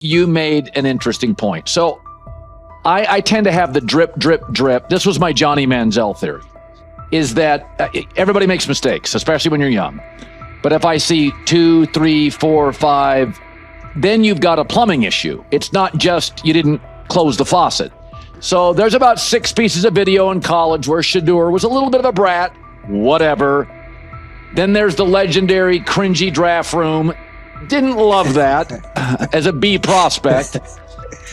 you made an interesting point. So I tend to have the drip, drip, drip. This was my Johnny Manziel theory, is that everybody makes mistakes, especially when you're young. But if I see 2, 3, 4, 5, then you've got a plumbing issue. It's not just you didn't close the faucet. So there's about 6 pieces of video in college where Shedeur was a little bit of a brat, whatever. Then there's the legendary cringy draft room. Didn't love that as a B prospect.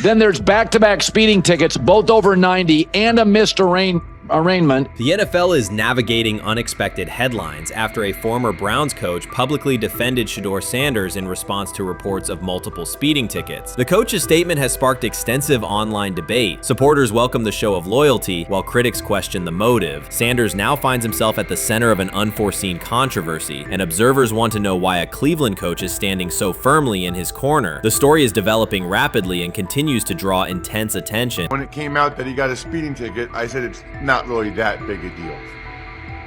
Then there's back-to-back speeding tickets, both over 90, and a missed arraignment. The NFL is navigating unexpected headlines after a former Browns coach publicly defended Deion Sanders in response to reports of multiple speeding tickets. The coach's statement has sparked extensive online debate. Supporters welcome the show of loyalty, while critics question the motive. Sanders now finds himself at the center of an unforeseen controversy, and observers want to know why a Cleveland coach is standing so firmly in his corner. The story is developing rapidly and continues to draw intense attention. When it came out that he got a speeding ticket, I said it's not really that big a deal.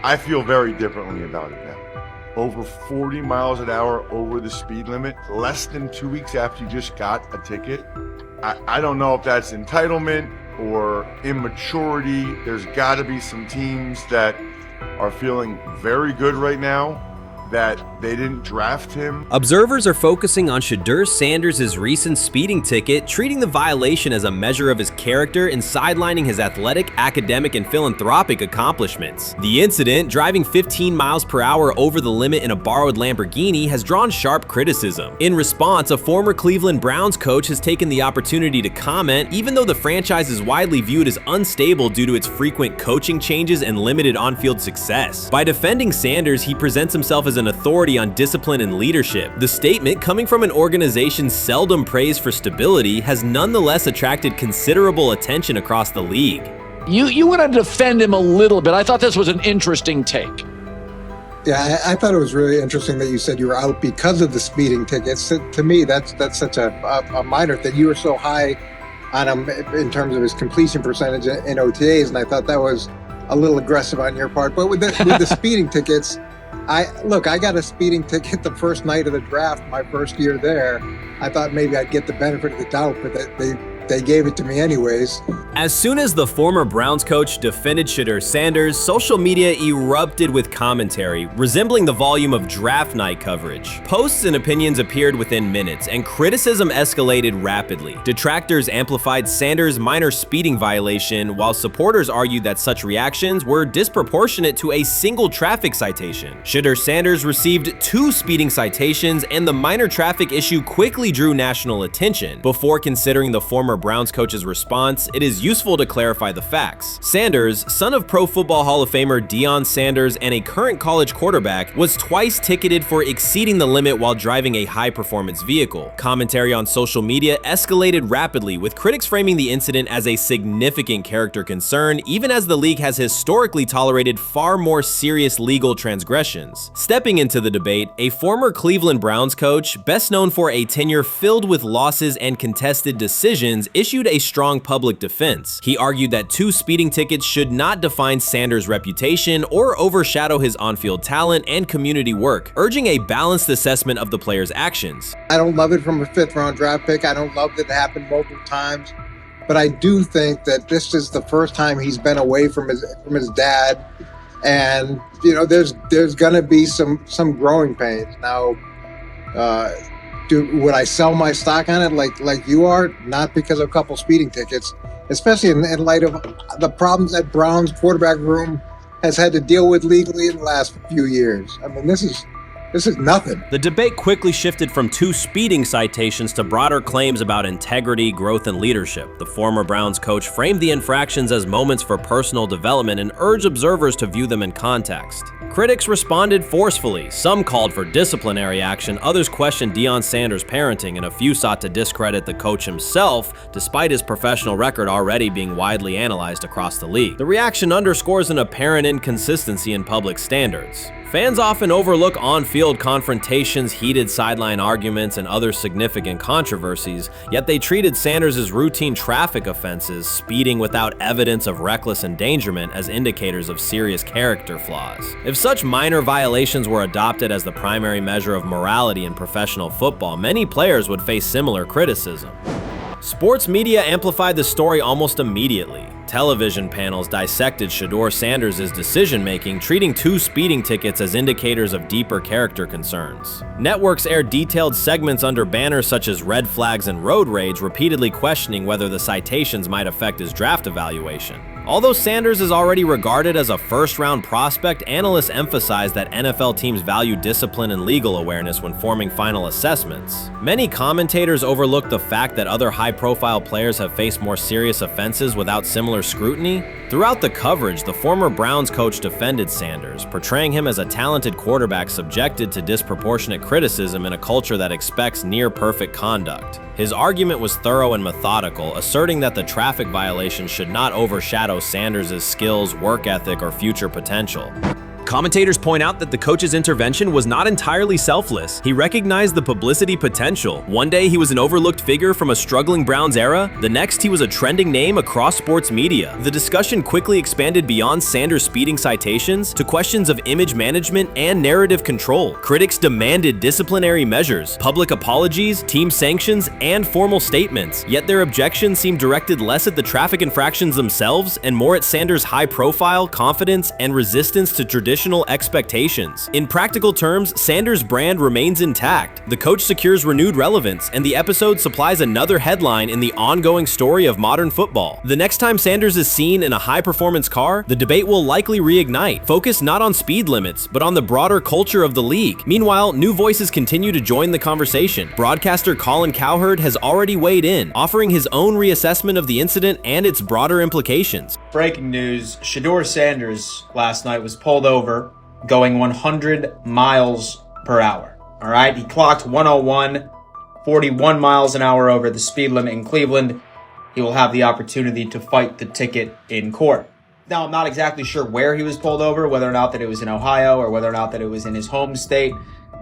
I feel very differently about it now. Over 40 miles an hour over the speed limit, less than 2 weeks after you just got a ticket. I don't know if that's entitlement or immaturity. There's got to be some teams that are feeling very good right now that they didn't draft him. Observers are focusing on Shedeur Sanders' recent speeding ticket, treating the violation as a measure of his character and sidelining his athletic, academic, and philanthropic accomplishments. The incident, driving 15 miles per hour over the limit in a borrowed Lamborghini, has drawn sharp criticism. In response, a former Cleveland Browns coach has taken the opportunity to comment, even though the franchise is widely viewed as unstable due to its frequent coaching changes and limited on-field success. By defending Sanders, he presents himself as an authority on discipline and leadership. The statement, coming from an organization seldom praised for stability, has nonetheless attracted considerable attention across the league. You want to defend him a little bit. I thought this was an interesting take. Yeah, I thought it was really interesting that you said you were out because of the speeding tickets. To me, that's such a minor thing. You were so high on him in terms of his completion percentage in OTAs, and I thought that was a little aggressive on your part. But with the speeding tickets, I got a speeding ticket the first night of the draft, my first year there. I thought maybe I'd get the benefit of the doubt, but they gave it to me anyways. As soon as the former Browns coach defended Shedeur Sanders, social media erupted with commentary, resembling the volume of draft night coverage. Posts and opinions appeared within minutes, and criticism escalated rapidly. Detractors amplified Sanders' minor speeding violation, while supporters argued that such reactions were disproportionate to a single traffic citation. Shedeur Sanders received 2 speeding citations, and the minor traffic issue quickly drew national attention. Before considering the former Browns coach's response, it is useful to clarify the facts. Sanders, son of Pro Football Hall of Famer Deion Sanders and a current college quarterback, was twice ticketed for exceeding the limit while driving a high-performance vehicle. Commentary on social media escalated rapidly, with critics framing the incident as a significant character concern, even as the league has historically tolerated far more serious legal transgressions. Stepping into the debate, a former Cleveland Browns coach, best known for a tenure filled with losses and contested decisions, issued a strong public defense. He argued that 2 speeding tickets should not define Sanders' reputation or overshadow his on-field talent and community work, urging a balanced assessment of the player's actions. I don't love it from a 5th-round draft pick. I don't love that it happened multiple times, but I do think that this is the first time he's been away from his dad, and there's gonna be some growing pains now. Would I sell my stock on it like you are? Not because of a couple speeding tickets, especially in light of the problems that Brown's quarterback room has had to deal with legally in the last few years. I mean, this is nothing. The debate quickly shifted from 2 speeding citations to broader claims about integrity, growth, and leadership. The former Browns coach framed the infractions as moments for personal development and urged observers to view them in context. Critics responded forcefully. Some called for disciplinary action, others questioned Deion Sanders' parenting, and a few sought to discredit the coach himself, despite his professional record already being widely analyzed across the league. The reaction underscores an apparent inconsistency in public standards. Fans often overlook on-field confrontations, heated sideline arguments, and other significant controversies, yet they treated Sanders' routine traffic offenses, speeding without evidence of reckless endangerment, as indicators of serious character flaws. If such minor violations were adopted as the primary measure of morality in professional football, many players would face similar criticism. Sports media amplified the story almost immediately. Television panels dissected Shedeur Sanders' decision-making, treating 2 speeding tickets as indicators of deeper character concerns. Networks aired detailed segments under banners such as red flags and road rage, repeatedly questioning whether the citations might affect his draft evaluation. Although Sanders is already regarded as a first-round prospect, analysts emphasize that NFL teams value discipline and legal awareness when forming final assessments. Many commentators overlook the fact that other high-profile players have faced more serious offenses without similar scrutiny. Throughout the coverage, the former Browns coach defended Sanders, portraying him as a talented quarterback subjected to disproportionate criticism in a culture that expects near-perfect conduct. His argument was thorough and methodical, asserting that the traffic violation should not overshadow Sanders' skills, work ethic, or future potential. Commentators point out that the coach's intervention was not entirely selfless. He recognized the publicity potential. One day he was an overlooked figure from a struggling Browns era, the next he was a trending name across sports media. The discussion quickly expanded beyond Sanders' speeding citations to questions of image management and narrative control. Critics demanded disciplinary measures, public apologies, team sanctions, and formal statements, yet their objections seemed directed less at the traffic infractions themselves and more at Sanders' high profile, confidence, and resistance to traditional expectations. In practical terms, Sanders' brand remains intact. The coach secures renewed relevance, and the episode supplies another headline in the ongoing story of modern football. The next time Sanders is seen in a high-performance car, the debate will likely reignite, focused not on speed limits, but on the broader culture of the league. Meanwhile, new voices continue to join the conversation. Broadcaster Colin Cowherd has already weighed in, offering his own reassessment of the incident and its broader implications. Breaking news, Shedeur Sanders last night was pulled over going 100 miles per hour. All right, he clocked 101, 41 miles an hour over the speed limit in Cleveland. He will have the opportunity to fight the ticket in court. Now, I'm not exactly sure where he was pulled over, whether or not that it was in Ohio or whether or not that it was in his home state.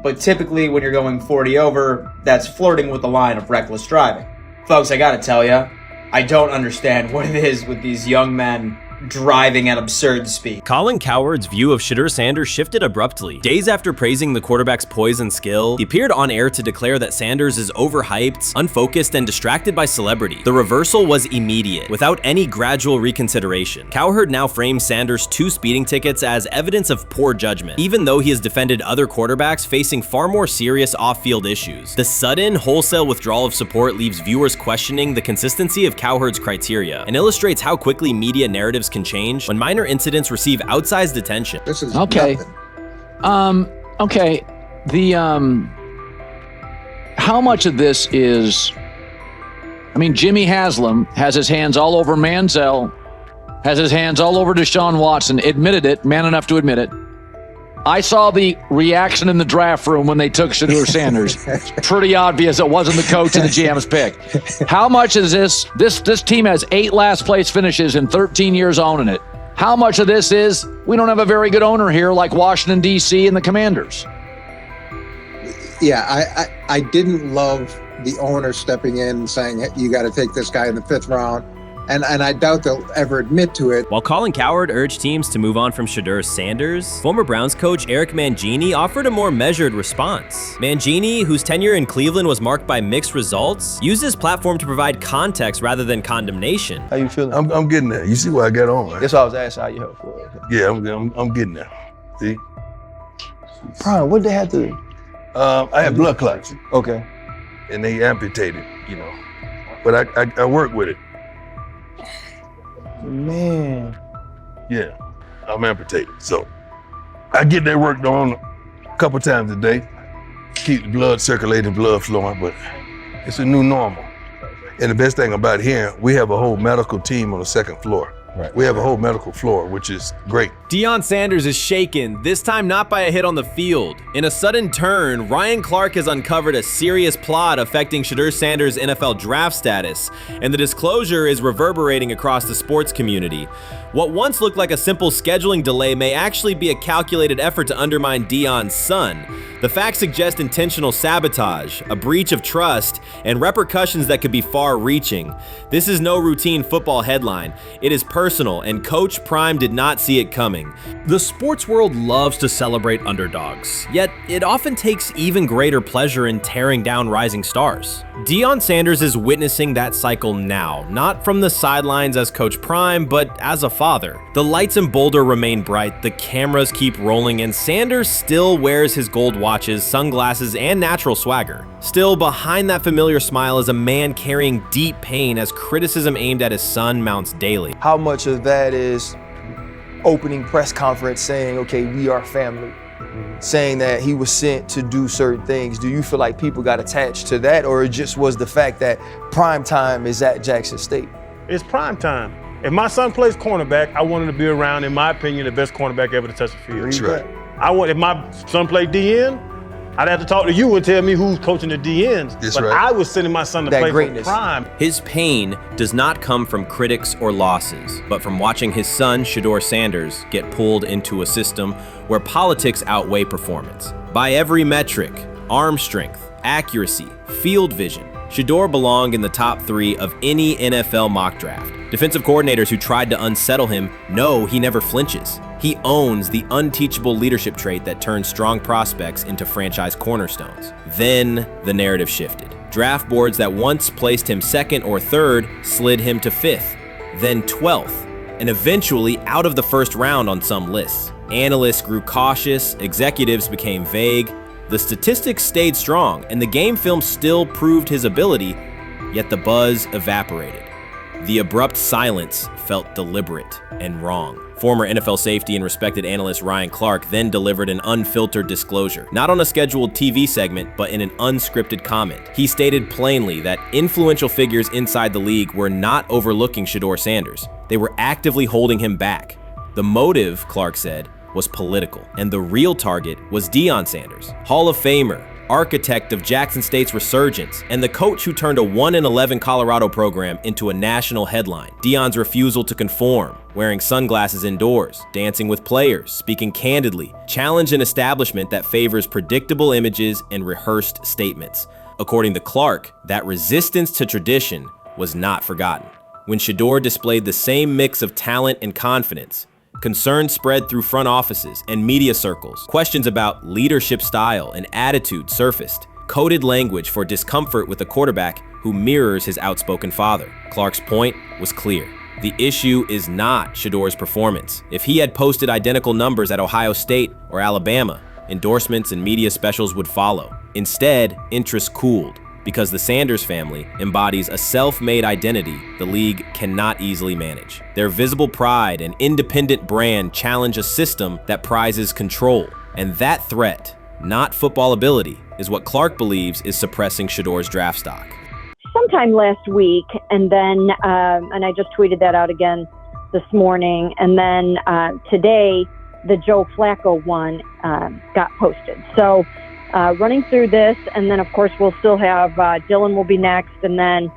But typically when you're going 40 over, that's flirting with the line of reckless driving. Folks, I gotta tell you, I don't understand what it is with these young men driving at absurd speed. Colin Cowherd's view of Shedeur Sanders shifted abruptly. Days after praising the quarterback's poise and skill, he appeared on air to declare that Sanders is overhyped, unfocused, and distracted by celebrity. The reversal was immediate, without any gradual reconsideration. Cowherd now frames Sanders' 2 speeding tickets as evidence of poor judgment, even though he has defended other quarterbacks facing far more serious off-field issues. The sudden, wholesale withdrawal of support leaves viewers questioning the consistency of Cowherd's criteria and illustrates how quickly media narratives can change when minor incidents receive outsized attention. This is Okay. nothing. Okay. How much of this is, Jimmy Haslam has his hands all over Manziel, has his hands all over Deshaun Watson, admitted it, man enough to admit it. I saw the reaction in the draft room when they took Shedeur Sanders. Pretty obvious it wasn't the coach and the GM's pick. How much is this team has 8 last place finishes in 13 years owning it. How much of this is we don't have a very good owner here like Washington, D.C. and the Commanders? Yeah, I didn't love the owner stepping in and saying, hey, you got to take this guy in the 5th round. And I doubt they'll ever admit to it. While Colin Cowherd urged teams to move on from Shedeur Sanders, former Browns coach Eric Mangini offered a more measured response. Mangini, whose tenure in Cleveland was marked by mixed results, used his platform to provide context rather than condemnation. How you feeling? I'm getting there. You see what I got on, right? That's why I was asking how you help for it. Yeah, I'm getting there. See? Brian, what they had to do? I had blood clots, Okay. and they amputated, But I work with it. Man. Yeah, I'm amputated. So I get that work done a couple times a day. Keep the blood circulating, blood flowing, but it's a new normal. And the best thing about here, we have a whole medical team on the 2nd floor. Right. We have a whole medical floor, which is great. Deion Sanders is shaken, this time not by a hit on the field. In a sudden turn, Ryan Clark has uncovered a serious plot affecting Shedeur Sanders' NFL draft status, and the disclosure is reverberating across the sports community. What once looked like a simple scheduling delay may actually be a calculated effort to undermine Deion's son. The facts suggest intentional sabotage, a breach of trust, and repercussions that could be far-reaching. This is no routine football headline. It is personal, and Coach Prime did not see it coming. The sports world loves to celebrate underdogs, yet it often takes even greater pleasure in tearing down rising stars. Deion Sanders is witnessing that cycle now, not from the sidelines as Coach Prime, but as a father. The lights in Boulder remain bright, the cameras keep rolling, and Sanders still wears his gold watches, sunglasses, and natural swagger. Still, behind that familiar smile is a man carrying deep pain as criticism aimed at his son mounts daily. How much of that is opening press conference saying, okay, we are family, saying that he was sent to do certain things? Do you feel like people got attached to that, or it just was the fact that prime time is at Jackson State? It's prime time. If my son plays cornerback, I want him to be around, in my opinion, the best cornerback ever to touch the field. That's right. If my son played DN, I'd have to talk to you and tell me who's coaching the DNs. That's but right. I was sending my son to That play greatness. for prime. His pain does not come from critics or losses, but from watching his son, Shedeur Sanders, get pulled into a system where politics outweigh performance. By every metric, arm strength, accuracy, field vision, Shedeur belonged in the top 3 of any NFL mock draft. Defensive coordinators who tried to unsettle him know he never flinches. He owns the unteachable leadership trait that turns strong prospects into franchise cornerstones. Then the narrative shifted. Draft boards that once placed him 2nd or 3rd slid him to 5th, then 12th, and eventually out of the 1st round on some lists. Analysts grew cautious, executives became vague. The statistics stayed strong, and the game film still proved his ability, yet the buzz evaporated. The abrupt silence felt deliberate and wrong. Former NFL safety and respected analyst Ryan Clark then delivered an unfiltered disclosure, not on a scheduled TV segment, but in an unscripted comment. He stated plainly that influential figures inside the league were not overlooking Shedeur Sanders. They were actively holding him back. The motive, Clark said, was political, and the real target was Deion Sanders, Hall of Famer, architect of Jackson State's resurgence, and the coach who turned a 1-11 Colorado program into a national headline. Deion's refusal to conform, wearing sunglasses indoors, dancing with players, speaking candidly, challenged an establishment that favors predictable images and rehearsed statements. According to Clark, that resistance to tradition was not forgotten. When Shedeur displayed the same mix of talent and confidence, concern spread through front offices and media circles. Questions about leadership style and attitude surfaced. Coded language for discomfort with a quarterback who mirrors his outspoken father. Clark's point was clear. The issue is not Shedeur's performance. If he had posted identical numbers at Ohio State or Alabama, endorsements and media specials would follow. Instead, interest cooled, because the Sanders family embodies a self-made identity the league cannot easily manage. Their visible pride and independent brand challenge a system that prizes control. And that threat, not football ability, is what Clark believes is suppressing Shedeur's draft stock. Sometime last week, and then, and I just tweeted that out again this morning, and then today, the Joe Flacco one got posted. So running through this, and then of course we'll still have Dylan will be next, and then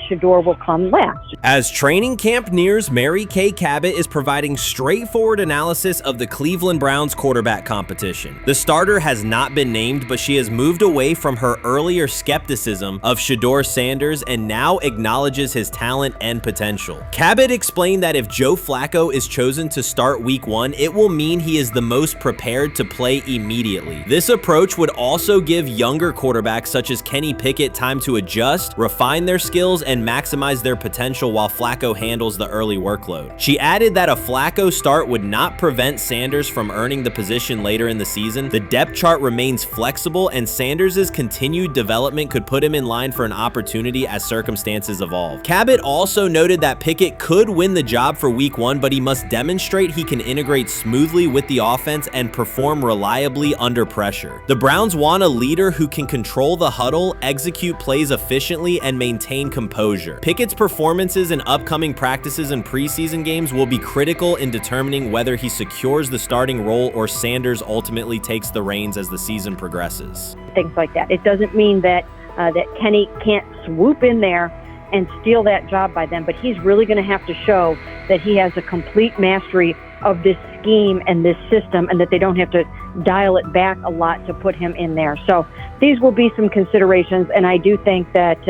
Shedeur will come last. As training camp nears, Mary Kay Cabot is providing straightforward analysis of the Cleveland Browns quarterback competition. The starter has not been named, but she has moved away from her earlier skepticism of Shedeur Sanders and now acknowledges his talent and potential. Cabot explained that if Joe Flacco is chosen to start week 1, it will mean he is the most prepared to play immediately. This approach would also give younger quarterbacks such as Kenny Pickett time to adjust, refine their skills, and maximize their potential while Flacco handles the early workload. She added that a Flacco start would not prevent Sanders from earning the position later in the season. The depth chart remains flexible, and Sanders' continued development could put him in line for an opportunity as circumstances evolve. Cabot also noted that Pickett could win the job for week 1, but he must demonstrate he can integrate smoothly with the offense and perform reliably under pressure. The Browns want a leader who can control the huddle, execute plays efficiently, and maintain composure. Pickett's performances in upcoming practices and preseason games will be critical in determining whether he secures the starting role or Sanders ultimately takes the reins as the season progresses. Things like that. It doesn't mean that that Kenny can't swoop in there and steal that job by them. But he's really going to have to show that he has a complete mastery of this scheme and this system, and that they don't have to dial it back a lot to put him in there. So these will be some considerations, and I do think that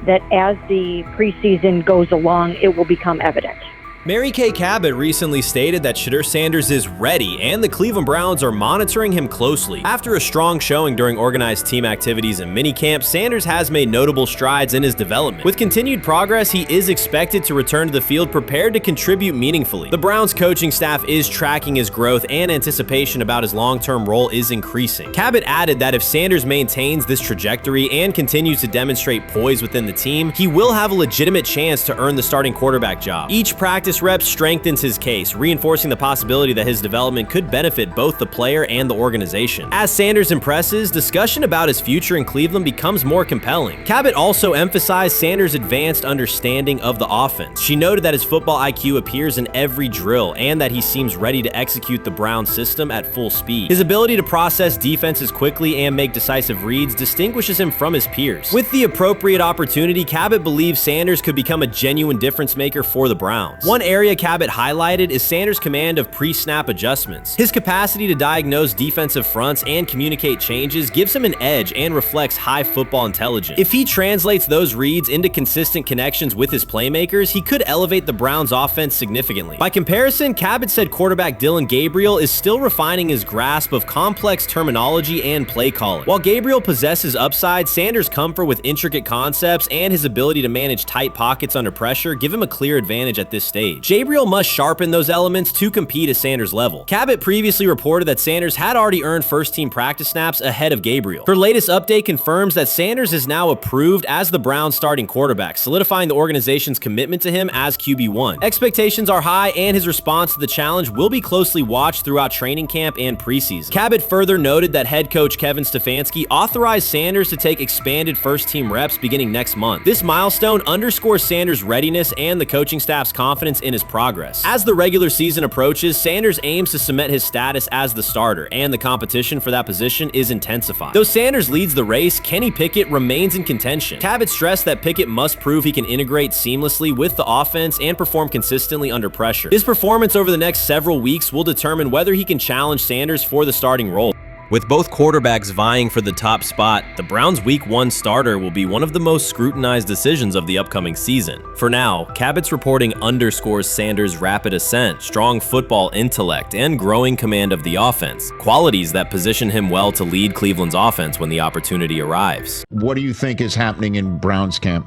that as the preseason goes along, it will become evident. Mary Kay Cabot recently stated that Shedeur Sanders is ready and the Cleveland Browns are monitoring him closely. After a strong showing during organized team activities and minicamp, Sanders has made notable strides in his development. With continued progress, he is expected to return to the field prepared to contribute meaningfully. The Browns coaching staff is tracking his growth, and anticipation about his long-term role is increasing. Cabot added that if Sanders maintains this trajectory and continues to demonstrate poise within the team, he will have a legitimate chance to earn the starting quarterback job. Each practice rep strengthens his case, reinforcing the possibility that his development could benefit both the player and the organization. As Sanders impresses, discussion about his future in Cleveland becomes more compelling. Cabot also emphasized Sanders' advanced understanding of the offense. She noted that his football IQ appears in every drill and that he seems ready to execute the Browns system at full speed. His ability to process defenses quickly and make decisive reads distinguishes him from his peers. With the appropriate opportunity, Cabot believes Sanders could become a genuine difference maker for the Browns. One area Cabot highlighted is Sanders' command of pre-snap adjustments. His capacity to diagnose defensive fronts and communicate changes gives him an edge and reflects high football intelligence. If he translates those reads into consistent connections with his playmakers, he could elevate the Browns' offense significantly. By comparison, Cabot said quarterback Dillon Gabriel is still refining his grasp of complex terminology and play calling. While Gabriel possesses upside, Sanders' comfort with intricate concepts and his ability to manage tight pockets under pressure give him a clear advantage at this stage. Gabriel must sharpen those elements to compete at Sanders' level. Cabot previously reported that Sanders had already earned first-team practice snaps ahead of Gabriel. Her latest update confirms that Sanders is now approved as the Browns' starting quarterback, solidifying the organization's commitment to him as QB1. Expectations are high, and his response to the challenge will be closely watched throughout training camp and preseason. Cabot further noted that head coach Kevin Stefanski authorized Sanders to take expanded first-team reps beginning next month. This milestone underscores Sanders' readiness and the coaching staff's confidence in his progress. As the regular season approaches, Sanders aims to cement his status as the starter, and the competition for that position is intensified. Though Sanders leads the race, Kenny Pickett remains in contention. Cabot stressed that Pickett must prove he can integrate seamlessly with the offense and perform consistently under pressure. His performance over the next several weeks will determine whether he can challenge Sanders for the starting role. With both quarterbacks vying for the top spot, the Browns' Week 1 starter will be one of the most scrutinized decisions of the upcoming season. For now, Cabot's reporting underscores Sanders' rapid ascent, strong football intellect, and growing command of the offense, qualities that position him well to lead Cleveland's offense when the opportunity arrives. What do you think is happening in Browns camp?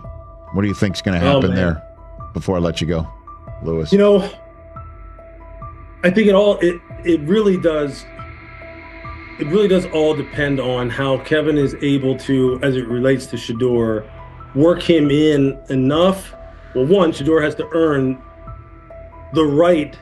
What do you think is going to happen there before I let you go, Lewis? You know, I think it really does. It really does all depend on how Kevin is able to, as it relates to Shedeur, work him in enough. Well, one, Shedeur has to earn the right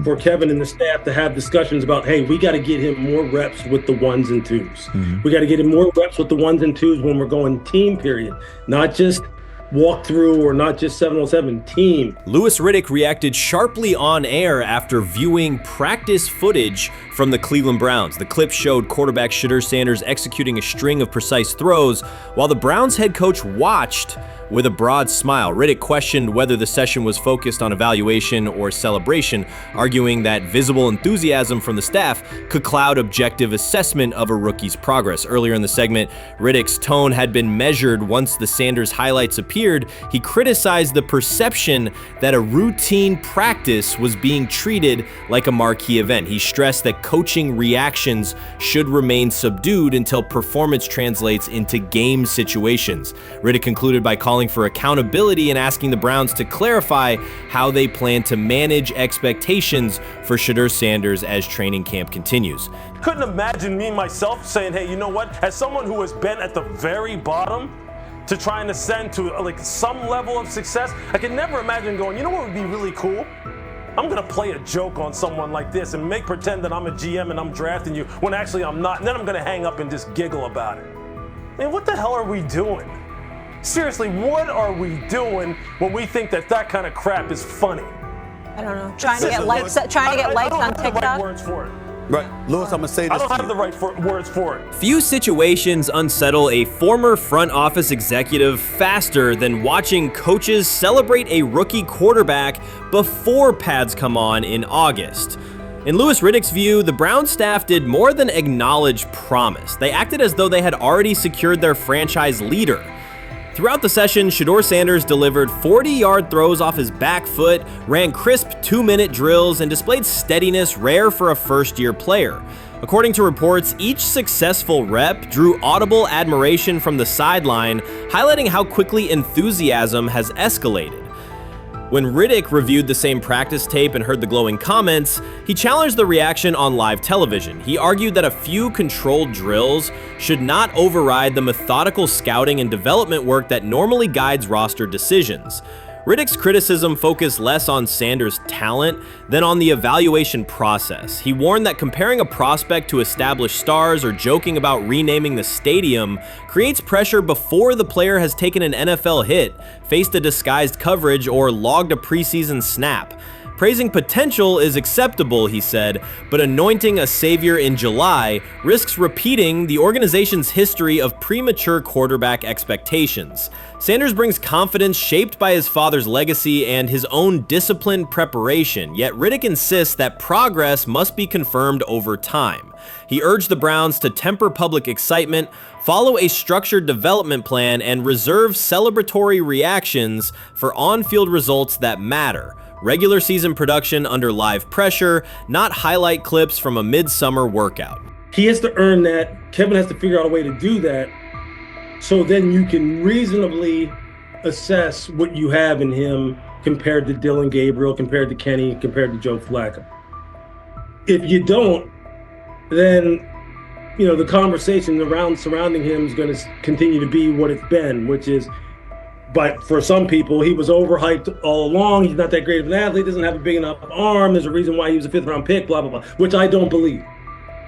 for Kevin and the staff to have discussions about, hey, we got to get him more reps with the ones and twos. We got to get him more reps with the ones and twos when we're going team period, not just walk through or not just 7-on-7 team. Louis Riddick reacted sharply on air after viewing practice footage from the Cleveland Browns. The clip showed quarterback Shedeur Sanders executing a string of precise throws while the Browns head coach watched with a broad smile. Riddick questioned whether the session was focused on evaluation or celebration, arguing that visible enthusiasm from the staff could cloud objective assessment of a rookie's progress. Earlier in the segment, Riddick's tone had been measured once the Sanders highlights appeared. He criticized the perception that a routine practice was being treated like a marquee event. He stressed that coaching reactions should remain subdued until performance translates into game situations. Riddick concluded by calling for accountability and asking the Browns to clarify how they plan to manage expectations for Shedeur Sanders as training camp continues. Couldn't imagine me myself saying, hey, you know what? As someone who has been at the very bottom to try and ascend to like some level of success, I could never imagine going, you know what would be really cool? I'm gonna play a joke on someone like this and make pretend that I'm a GM and I'm drafting you when actually I'm not, and then I'm gonna hang up and just giggle about it. I mean, what the hell are we doing? Seriously, what are we doing when we think that that kind of crap is funny? I don't know. Trying to get likes on TikTok. I don't have the right words for it. Right. Lewis, I'm going to say this I don't to have you. the right words for it. Few situations unsettle a former front office executive faster than watching coaches celebrate a rookie quarterback before pads come on in August. In Louis Riddick's view, the Browns staff did more than acknowledge promise. They acted as though they had already secured their franchise leader. Throughout the session, Shedeur Sanders delivered 40-yard throws off his back foot, ran crisp 2-minute drills, and displayed steadiness rare for a first-year player. According to reports, each successful rep drew audible admiration from the sideline, highlighting how quickly enthusiasm has escalated. When Riddick reviewed the same practice tape and heard the glowing comments, he challenged the reaction on live television. He argued that a few controlled drills should not override the methodical scouting and development work that normally guides roster decisions. Riddick's criticism focused less on Sanders' talent than on the evaluation process. He warned that comparing a prospect to established stars or joking about renaming the stadium creates pressure before the player has taken an NFL hit, faced a disguised coverage, or logged a preseason snap. Praising potential is acceptable, he said, but anointing a savior in July risks repeating the organization's history of premature quarterback expectations. Sanders brings confidence shaped by his father's legacy and his own disciplined preparation, yet Riddick insists that progress must be confirmed over time. He urged the Browns to temper public excitement, follow a structured development plan, and reserve celebratory reactions for on-field results that matter. Regular season production under live pressure, not highlight clips from a midsummer workout. He has to earn that. Kevin has to figure out a way to do that. So then you can reasonably assess what you have in him compared to Dylan Gabriel, compared to Kenny, compared to Joe Flacco. If you don't, then, you know, the conversation around surrounding him is going to continue to be what it's been, which is, but for some people, he was overhyped all along. He's not that great of an athlete, doesn't have a big enough arm. There's a reason why he was a 5th-round pick, blah, blah, blah, which I don't believe.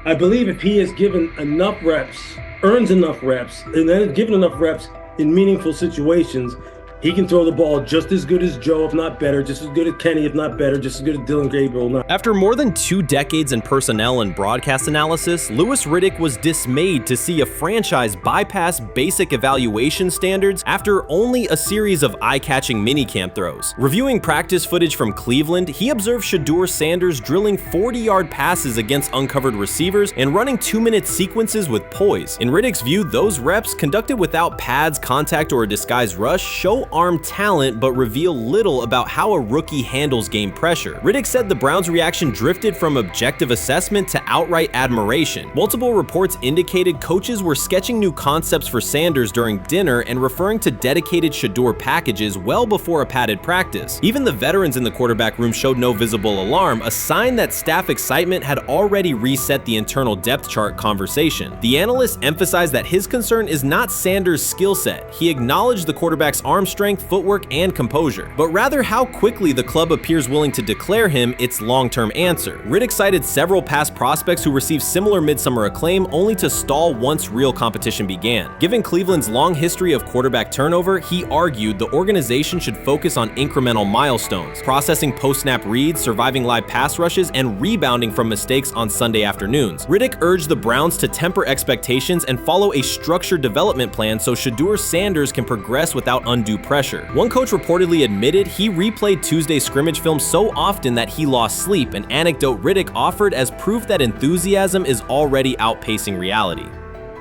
I believe if he is given enough reps, earns enough reps, and then is given enough reps in meaningful situations, he can throw the ball just as good as Joe, if not better, just as good as Kenny, if not better, just as good as Dylan Gabriel. After more than 2 decades in personnel and broadcast analysis, Louis Riddick was dismayed to see a franchise bypass basic evaluation standards after only a series of eye-catching minicamp throws. Reviewing practice footage from Cleveland, he observed Shedeur Sanders drilling 40-yard passes against uncovered receivers and running 2-minute sequences with poise. In Riddick's view, those reps, conducted without pads, contact, or a disguised rush, show arm talent but reveal little about how a rookie handles game pressure. Riddick said the Browns' reaction drifted from objective assessment to outright admiration. Multiple reports indicated coaches were sketching new concepts for Sanders during dinner and referring to dedicated Shedeur packages well before a padded practice. Even the veterans in the quarterback room showed no visible alarm, a sign that staff excitement had already reset the internal depth chart conversation. The analyst emphasized that his concern is not Sanders' skill set. He acknowledged the quarterback's arm strength, footwork, and composure, but rather how quickly the club appears willing to declare him its long-term answer. Riddick cited several past prospects who received similar midsummer acclaim only to stall once real competition began. Given Cleveland's long history of quarterback turnover, he argued the organization should focus on incremental milestones, processing post-snap reads, surviving live pass rushes, and rebounding from mistakes on Sunday afternoons. Riddick urged the Browns to temper expectations and follow a structured development plan so Shedeur Sanders can progress without undue pressure. One coach reportedly admitted he replayed Tuesday's scrimmage film so often that he lost sleep, an anecdote Riddick offered as proof that enthusiasm is already outpacing reality.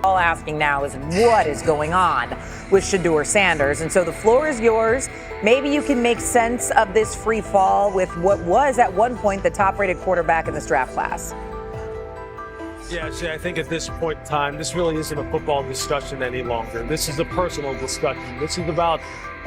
All asking now is what is going on with Shedeur Sanders, and so the floor is yours. Maybe you can make sense of this free fall with what was at one point the top-rated quarterback in this draft class. Yeah, see, I think at this point in time, this really isn't a football discussion any longer. This is a personal discussion. This is about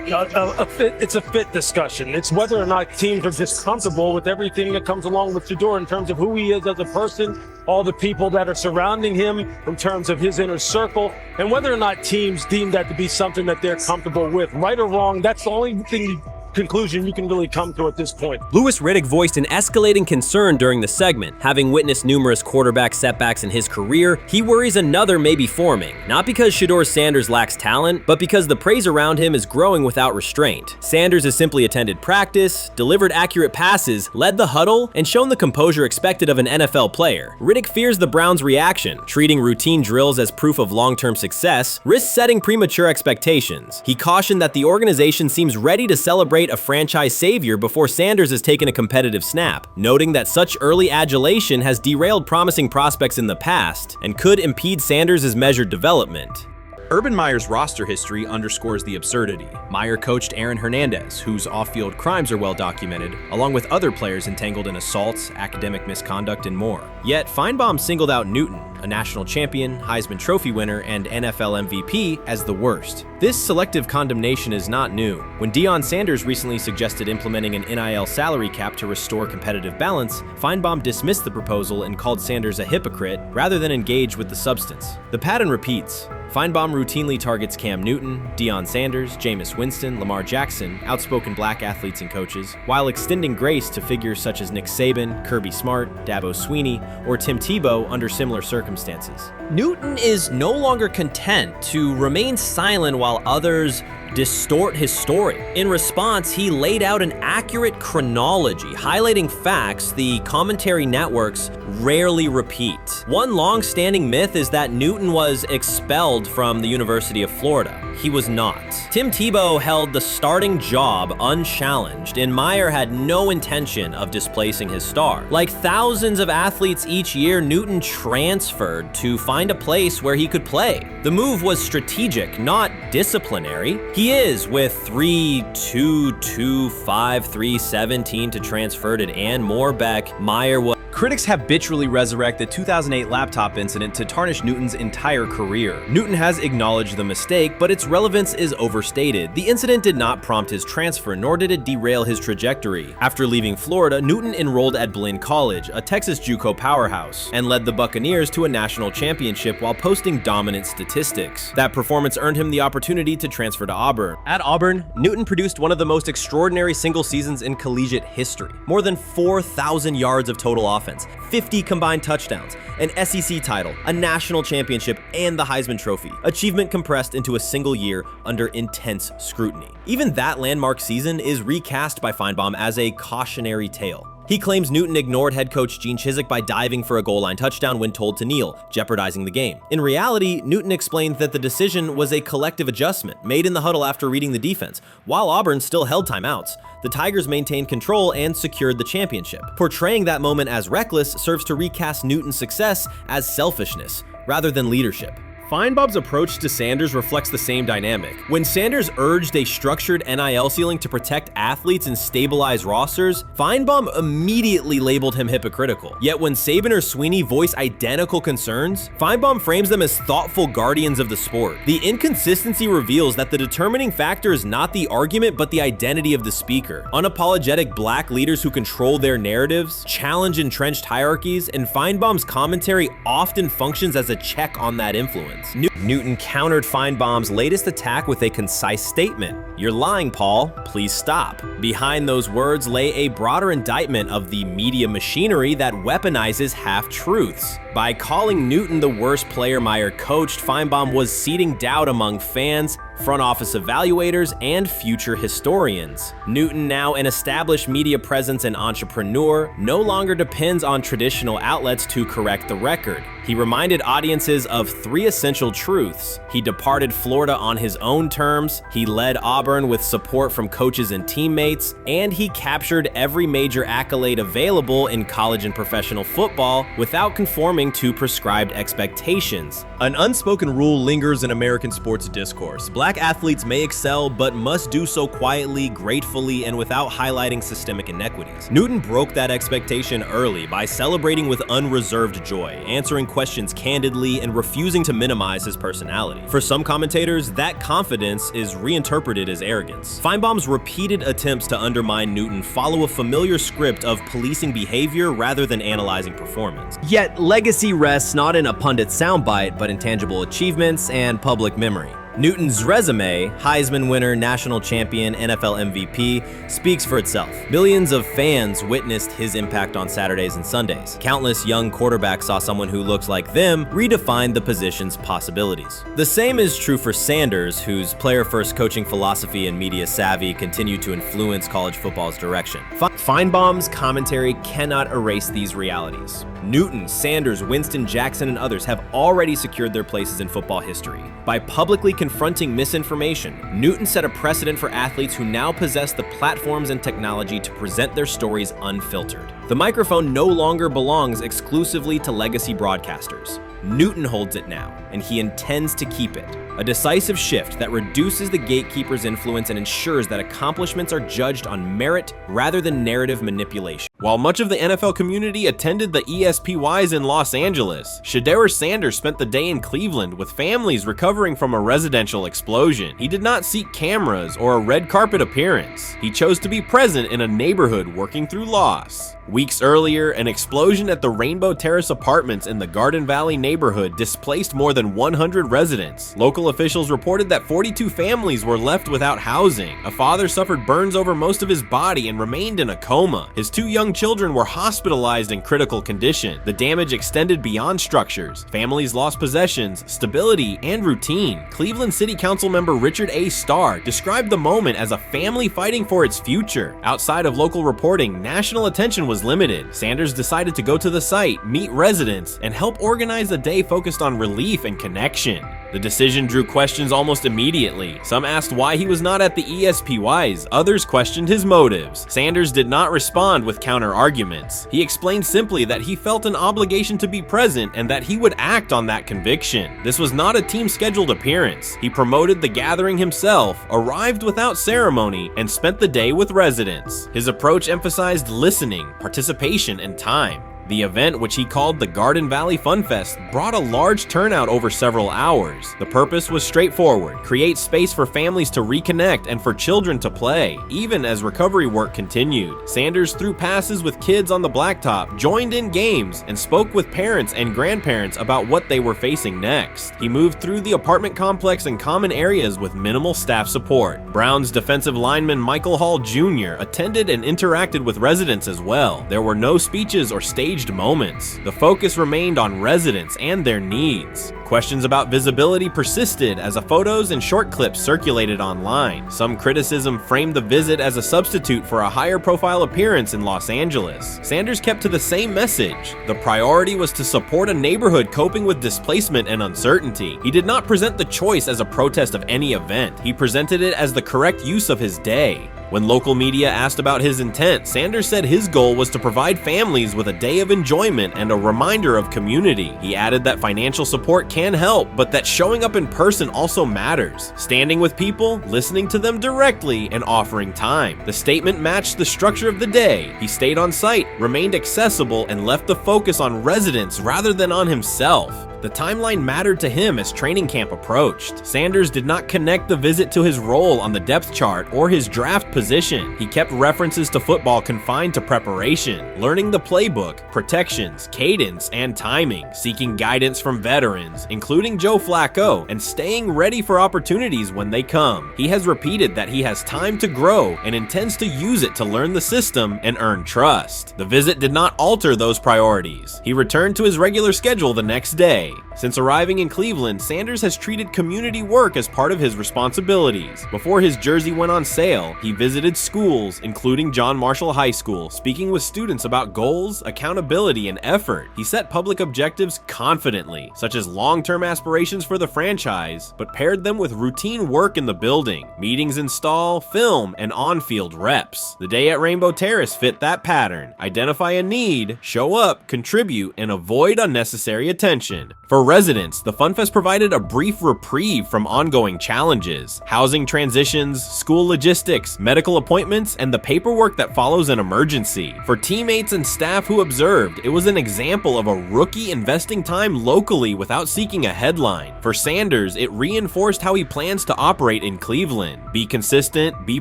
it's a fit discussion. It's whether or not teams are just comfortable with everything that comes along with Shedeur in terms of who he is as a person, all the people that are surrounding him in terms of his inner circle, and whether or not teams deem that to be something that they're comfortable with. Right or wrong, that's the only thing conclusion you can really come to at this point. Louis Riddick voiced an escalating concern during the segment. Having witnessed numerous quarterback setbacks in his career, he worries another may be forming. Not because Shedeur Sanders lacks talent, but because the praise around him is growing without restraint. Sanders has simply attended practice, delivered accurate passes, led the huddle, and shown the composure expected of an NFL player. Riddick fears the Browns' reaction, treating routine drills as proof of long-term success, risks setting premature expectations. He cautioned that the organization seems ready to celebrate a franchise savior before Sanders has taken a competitive snap, noting that such early adulation has derailed promising prospects in the past and could impede Sanders' measured development. Urban Meyer's roster history underscores the absurdity. Meyer coached Aaron Hernandez, whose off-field crimes are well documented, along with other players entangled in assaults, academic misconduct, and more. Yet Feinbaum singled out Newton, a national champion, Heisman Trophy winner, and NFL MVP, as the worst. This selective condemnation is not new. When Deion Sanders recently suggested implementing an NIL salary cap to restore competitive balance, Feinbaum dismissed the proposal and called Sanders a hypocrite rather than engage with the substance. The pattern repeats. Feinbaum routinely targets Cam Newton, Deion Sanders, Jameis Winston, Lamar Jackson, outspoken black athletes and coaches, while extending grace to figures such as Nick Saban, Kirby Smart, Dabo Swinney, or Tim Tebow under similar circumstances. Newton is no longer content to remain silent while others distort his story. In response, he laid out an accurate chronology, highlighting facts the commentary networks rarely repeat. One long-standing myth is that Newton was expelled from the University of Florida. He was not. Tim Tebow held the starting job unchallenged, and Meyer had no intention of displacing his star. Like thousands of athletes each year, Newton transferred to find a place where he could play. The move was strategic, not disciplinary. He is, with 3-2-2-5-3-17 to transfer to and Moorbeck. Meyer was. Critics habitually resurrect the 2008 laptop incident to tarnish Newton's entire career. Newton has acknowledged the mistake, but its relevance is overstated. The incident did not prompt his transfer, nor did it derail his trajectory. After leaving Florida, Newton enrolled at Blinn College, a Texas JUCO powerhouse, and led the Buccaneers to a national championship while posting dominant statistics. That performance earned him the opportunity to transfer to Auburn. At Auburn, Newton produced one of the most extraordinary single seasons in collegiate history. More than 4,000 yards of total offense, 50 combined touchdowns, an SEC title, a national championship, and the Heisman Trophy. Achievement compressed into a single year under intense scrutiny. Even that landmark season is recast by Feinbaum as a cautionary tale. He claims Newton ignored head coach Gene Chizik by diving for a goal line touchdown when told to kneel, jeopardizing the game. In reality, Newton explained that the decision was a collective adjustment made in the huddle after reading the defense, while Auburn still held timeouts. The Tigers maintained control and secured the championship. Portraying that moment as reckless serves to recast Newton's success as selfishness rather than leadership. Feinbaum's approach to Sanders reflects the same dynamic. When Sanders urged a structured NIL ceiling to protect athletes and stabilize rosters, Feinbaum immediately labeled him hypocritical. Yet when Saban or Swinney voice identical concerns, Feinbaum frames them as thoughtful guardians of the sport. The inconsistency reveals that the determining factor is not the argument but the identity of the speaker. Unapologetic black leaders who control their narratives, challenge entrenched hierarchies, and Feinbaum's commentary often functions as a check on that influence. Newton countered Feinbaum's latest attack with a concise statement. "You're lying, Paul. Please stop." Behind those words lay a broader indictment of the media machinery that weaponizes half-truths. By calling Newton the worst player Meyer coached, Feinbaum was seeding doubt among fans, front office evaluators, and future historians. Newton, now an established media presence and entrepreneur, no longer depends on traditional outlets to correct the record. He reminded audiences of 3 essential truths. He departed Florida on his own terms, he led Auburn with support from coaches and teammates, and he captured every major accolade available in college and professional football without conforming to prescribed expectations. An unspoken rule lingers in American sports discourse. Black athletes may excel, but must do so quietly, gratefully, and without highlighting systemic inequities. Newton broke that expectation early by celebrating with unreserved joy, answering questions candidly, and refusing to minimize his personality. For some commentators, that confidence is reinterpreted as arrogance. Feinbaum's repeated attempts to undermine Newton follow a familiar script of policing behavior rather than analyzing performance. Yet legacy rests not in a pundit soundbite, but in tangible achievements and public memory. Newton's resume, Heisman winner, national champion, NFL MVP, speaks for itself. Millions of fans witnessed his impact on Saturdays and Sundays. Countless young quarterbacks saw someone who looked like them redefine the position's possibilities. The same is true for Sanders, whose player-first coaching philosophy and media savvy continue to influence college football's direction. Feinbaum's commentary cannot erase these realities. Newton, Sanders, Winston, Jackson, and others have already secured their places in football history. By publicly confronting misinformation, Newton set a precedent for athletes who now possess the platforms and technology to present their stories unfiltered. The microphone no longer belongs exclusively to legacy broadcasters. Newton holds it now, and he intends to keep it. A decisive shift that reduces the gatekeeper's influence and ensures that accomplishments are judged on merit rather than narrative manipulation. While much of the NFL community attended the ESPYs in Los Angeles, Shedeur Sanders spent the day in Cleveland with families recovering from a residential explosion. He did not seek cameras or a red carpet appearance. He chose to be present in a neighborhood working through loss. Weeks earlier, an explosion at the Rainbow Terrace apartments in the Garden Valley neighborhood displaced more than 100 residents. Local officials reported that 42 families were left without housing. A father suffered burns over most of his body and remained in a coma. His 2 young children were hospitalized in critical condition. The damage extended beyond structures. Families lost possessions, stability, and routine. Cleveland City Council member Richard A. Starr described the moment as a family fighting for its future. Outside of local reporting, national attention was limited. Sanders decided to go to the site, meet residents, and help organize a day focused on relief and connection. The decision drew questions almost immediately. Some asked why he was not at the ESPYs, others questioned his motives. Sanders did not respond with counter-arguments. He explained simply that he felt an obligation to be present and that he would act on that conviction. This was not a team-scheduled appearance. He promoted the gathering himself, arrived without ceremony, and spent the day with residents. His approach emphasized listening, participation, and time. The event, which he called the Garden Valley Fun Fest, brought a large turnout over several hours. The purpose was straightforward: create space for families to reconnect and for children to play, even as recovery work continued. Sanders threw passes with kids on the blacktop, joined in games, and spoke with parents and grandparents about what they were facing next. He moved through the apartment complex and common areas with minimal staff support. Browns defensive lineman Michael Hall Jr. attended and interacted with residents as well. There were no speeches or staged moments. The focus remained on residents and their needs. Questions about visibility persisted as photos and short clips circulated online. Some criticism framed the visit as a substitute for a higher profile appearance in Los Angeles. Sanders kept to the same message. The priority was to support a neighborhood coping with displacement and uncertainty. He did not present the choice as a protest of any event. He presented it as the correct use of his day. When local media asked about his intent, Sanders said his goal was to provide families with a day of enjoyment and a reminder of community. He added that financial support can help, but that showing up in person also matters. Standing with people, listening to them directly, and offering time. The statement matched the structure of the day. He stayed on site, remained accessible, and left the focus on residents rather than on himself. The timeline mattered to him as training camp approached. Sanders did not connect the visit to his role on the depth chart or his draft position. He kept references to football confined to preparation, learning the playbook, protections, cadence, and timing, seeking guidance from veterans, including Joe Flacco, and staying ready for opportunities when they come. He has repeated that he has time to grow and intends to use it to learn the system and earn trust. The visit did not alter those priorities. He returned to his regular schedule the next day. Since arriving in Cleveland, Sanders has treated community work as part of his responsibilities. Before his jersey went on sale, he visited schools, including John Marshall High School, speaking with students about goals, accountability, and effort. He set public objectives confidently, such as long-term aspirations for the franchise, but paired them with routine work in the building, meetings in stall, film, and on-field reps. The day at Rainbow Terrace fit that pattern. Identify a need, show up, contribute, and avoid unnecessary attention. For residents, the FunFest provided a brief reprieve from ongoing challenges: housing transitions, school logistics, medical appointments, and the paperwork that follows an emergency. For teammates and staff who observed, it was an example of a rookie investing time locally without seeking a headline. For Sanders, it reinforced how he plans to operate in Cleveland: be consistent, be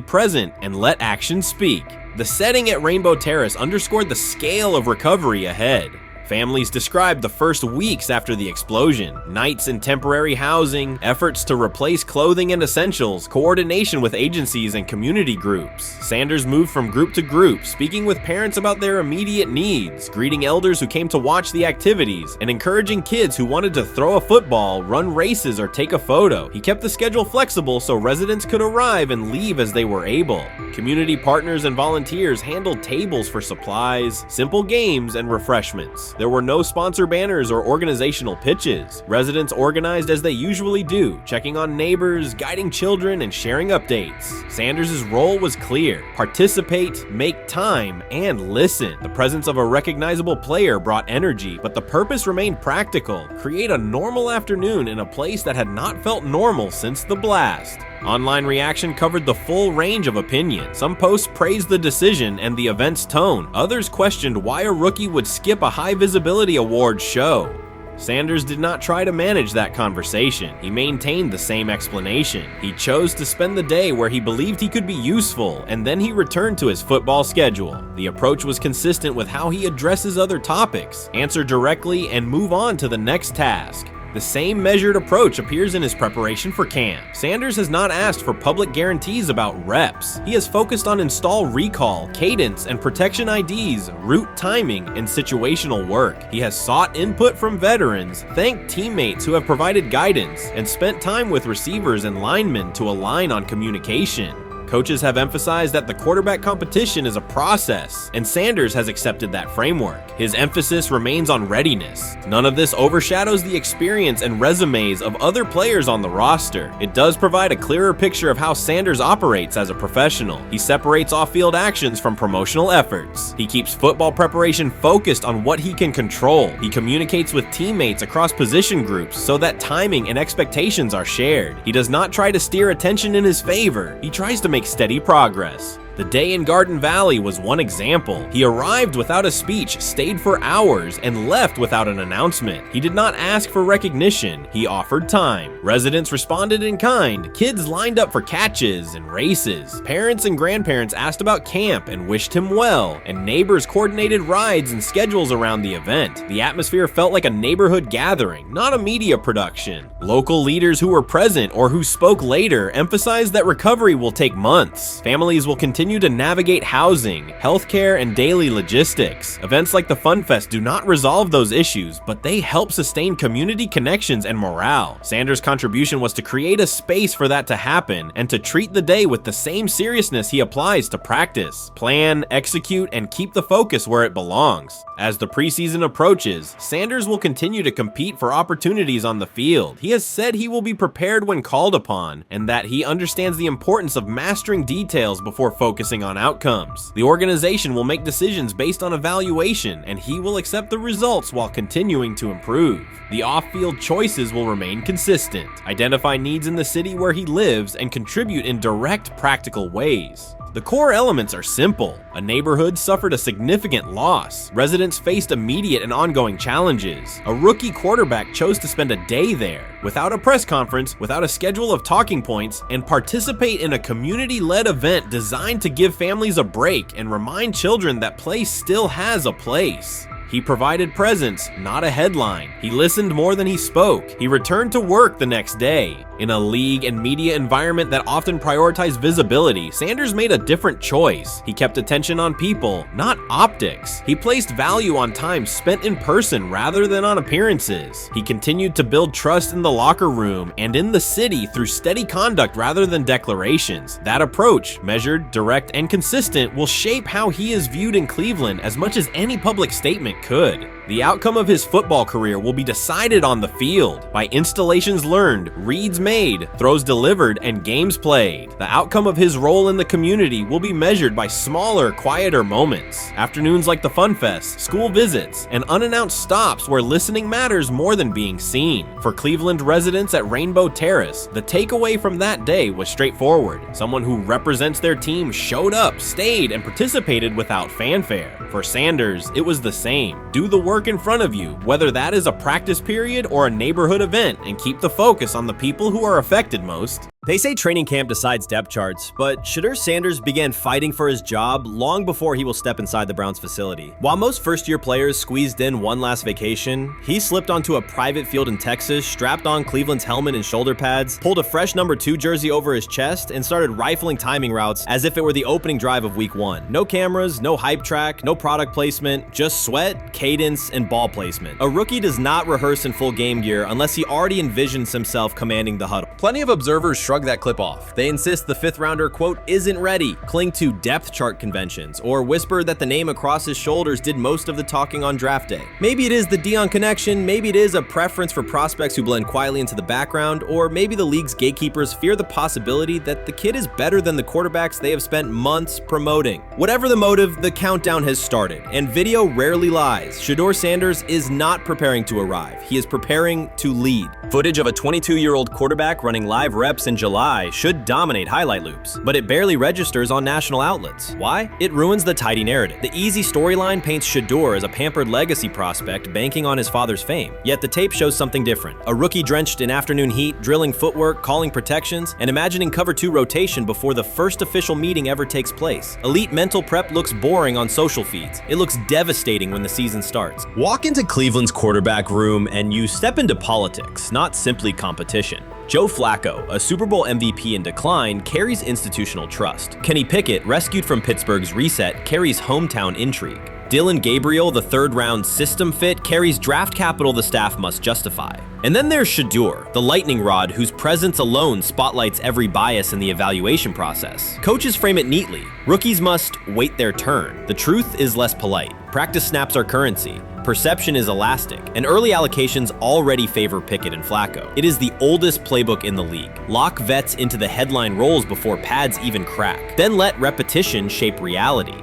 present, and let action speak. The setting at Rainbow Terrace underscored the scale of recovery ahead. Families described the first weeks after the explosion: nights in temporary housing, efforts to replace clothing and essentials, coordination with agencies and community groups. Sanders moved from group to group, speaking with parents about their immediate needs, greeting elders who came to watch the activities, and encouraging kids who wanted to throw a football, run races, or take a photo. He kept the schedule flexible so residents could arrive and leave as they were able. Community partners and volunteers handled tables for supplies, simple games, and refreshments. There were no sponsor banners or organizational pitches. Residents organized as they usually do, checking on neighbors, guiding children, and sharing updates. Sanders' role was clear: participate, make time, and listen. The presence of a recognizable player brought energy, but the purpose remained practical: create a normal afternoon in a place that had not felt normal since the blast. Online reaction covered the full range of opinion. Some posts praised the decision and the event's tone. Others questioned why a rookie would skip a high visibility awards show. Sanders did not try to manage that conversation. He maintained the same explanation. He chose to spend the day where he believed he could be useful, and then he returned to his football schedule. The approach was consistent with how he addresses other topics: answer directly and move on to the next task. The same measured approach appears in his preparation for camp. Sanders has not asked for public guarantees about reps. He has focused on install recall, cadence, and protection IDs, route timing, and situational work. He has sought input from veterans, thanked teammates who have provided guidance, and spent time with receivers and linemen to align on communication. Coaches have emphasized that the quarterback competition is a process, and Sanders has accepted that framework. His emphasis remains on readiness. None of this overshadows the experience and resumes of other players on the roster. It does provide a clearer picture of how Sanders operates as a professional. He separates off-field actions from promotional efforts. He keeps football preparation focused on what he can control. He communicates with teammates across position groups so that timing and expectations are shared. He does not try to steer attention in his favor. He tries to make steady progress. The day in Garden Valley was one example. He arrived without a speech, stayed for hours, and left without an announcement. He did not ask for recognition. He offered time. Residents responded in kind. Kids lined up for catches and races. Parents and grandparents asked about camp and wished him well, and neighbors coordinated rides and schedules around the event. The atmosphere felt like a neighborhood gathering, not a media production. Local leaders who were present or who spoke later emphasized that recovery will take months. Families will continue to navigate housing, healthcare, and daily logistics. Events like the Fun Fest do not resolve those issues, but they help sustain community connections and morale. Sanders' contribution was to create a space for that to happen and to treat the day with the same seriousness he applies to practice, plan, execute, and keep the focus where it belongs. As the preseason approaches, Sanders will continue to compete for opportunities on the field. He has said he will be prepared when called upon, and that he understands the importance of mastering details before focusing on outcomes. The organization will make decisions based on evaluation, and he will accept the results while continuing to improve. The off-field choices will remain consistent, identify needs in the city where he lives, and contribute in direct, practical ways. The core elements are simple. A neighborhood suffered a significant loss. Residents faced immediate and ongoing challenges. A rookie quarterback chose to spend a day there, without a press conference, without a schedule of talking points, and participate in a community-led event designed to give families a break and remind children that play still has a place. He provided presence, not a headline. He listened more than he spoke. He returned to work the next day. In a league and media environment that often prioritize visibility, Sanders made a different choice. He kept attention on people, not optics. He placed value on time spent in person rather than on appearances. He continued to build trust in the locker room and in the city through steady conduct rather than declarations. That approach, measured, direct, and consistent, will shape how he is viewed in Cleveland as much as any public statement could. The outcome of his football career will be decided on the field by installations learned, reads made, throws delivered, and games played. The outcome of his role in the community will be measured by smaller, quieter moments. Afternoons like the Fun Fest, school visits, and unannounced stops where listening matters more than being seen. For Cleveland residents at Rainbow Terrace, the takeaway from that day was straightforward. Someone who represents their team showed up, stayed, and participated without fanfare. For Sanders, it was the same. Do the work in front of you, whether that is a practice period or a neighborhood event, and keep the focus on the people who are affected most. They say training camp decides depth charts, but Shedeur Sanders began fighting for his job long before he will step inside the Browns facility. While most first-year players squeezed in one last vacation, he slipped onto a private field in Texas, strapped on Cleveland's helmet and shoulder pads, pulled a fresh number 2 jersey over his chest, and started rifling timing routes as if it were the opening drive of week 1. No cameras, no hype track, no product placement, just sweat, cadence, and ball placement. A rookie does not rehearse in full game gear unless he already envisions himself commanding the huddle. Plenty of observers shrug that clip off. They insist the 5th rounder, quote, isn't ready, cling to depth chart conventions, or whisper that the name across his shoulders did most of the talking on draft day. Maybe it is the Deion connection, maybe it is a preference for prospects who blend quietly into the background, or maybe the league's gatekeepers fear the possibility that the kid is better than the quarterbacks they have spent months promoting. Whatever the motive, the countdown has started, and video rarely lies. Shedeur Sanders is not preparing to arrive. He is preparing to lead. Footage of a 22-year-old quarterback running live reps in July should dominate highlight loops, but it barely registers on national outlets. Why? It ruins the tidy narrative. The easy storyline paints Shedeur as a pampered legacy prospect banking on his father's fame. Yet the tape shows something different. A rookie drenched in afternoon heat, drilling footwork, calling protections, and imagining cover 2 rotation before the first official meeting ever takes place. Elite mental prep looks boring on social feeds. It looks devastating when the season starts. Walk into Cleveland's quarterback room and you step into politics, not simply competition. Joe Flacco, a Super Bowl MVP in decline, carries institutional trust. Kenny Pickett, rescued from Pittsburgh's reset, carries hometown intrigue. Dylan Gabriel, the 3rd-round system fit, carries draft capital the staff must justify. And then there's Shedeur, the lightning rod whose presence alone spotlights every bias in the evaluation process. Coaches frame it neatly. Rookies must wait their turn. The truth is less polite. Practice snaps are currency. Perception is elastic, and early allocations already favor Pickett and Flacco. It is the oldest playbook in the league. Lock vets into the headline roles before pads even crack. Then let repetition shape reality.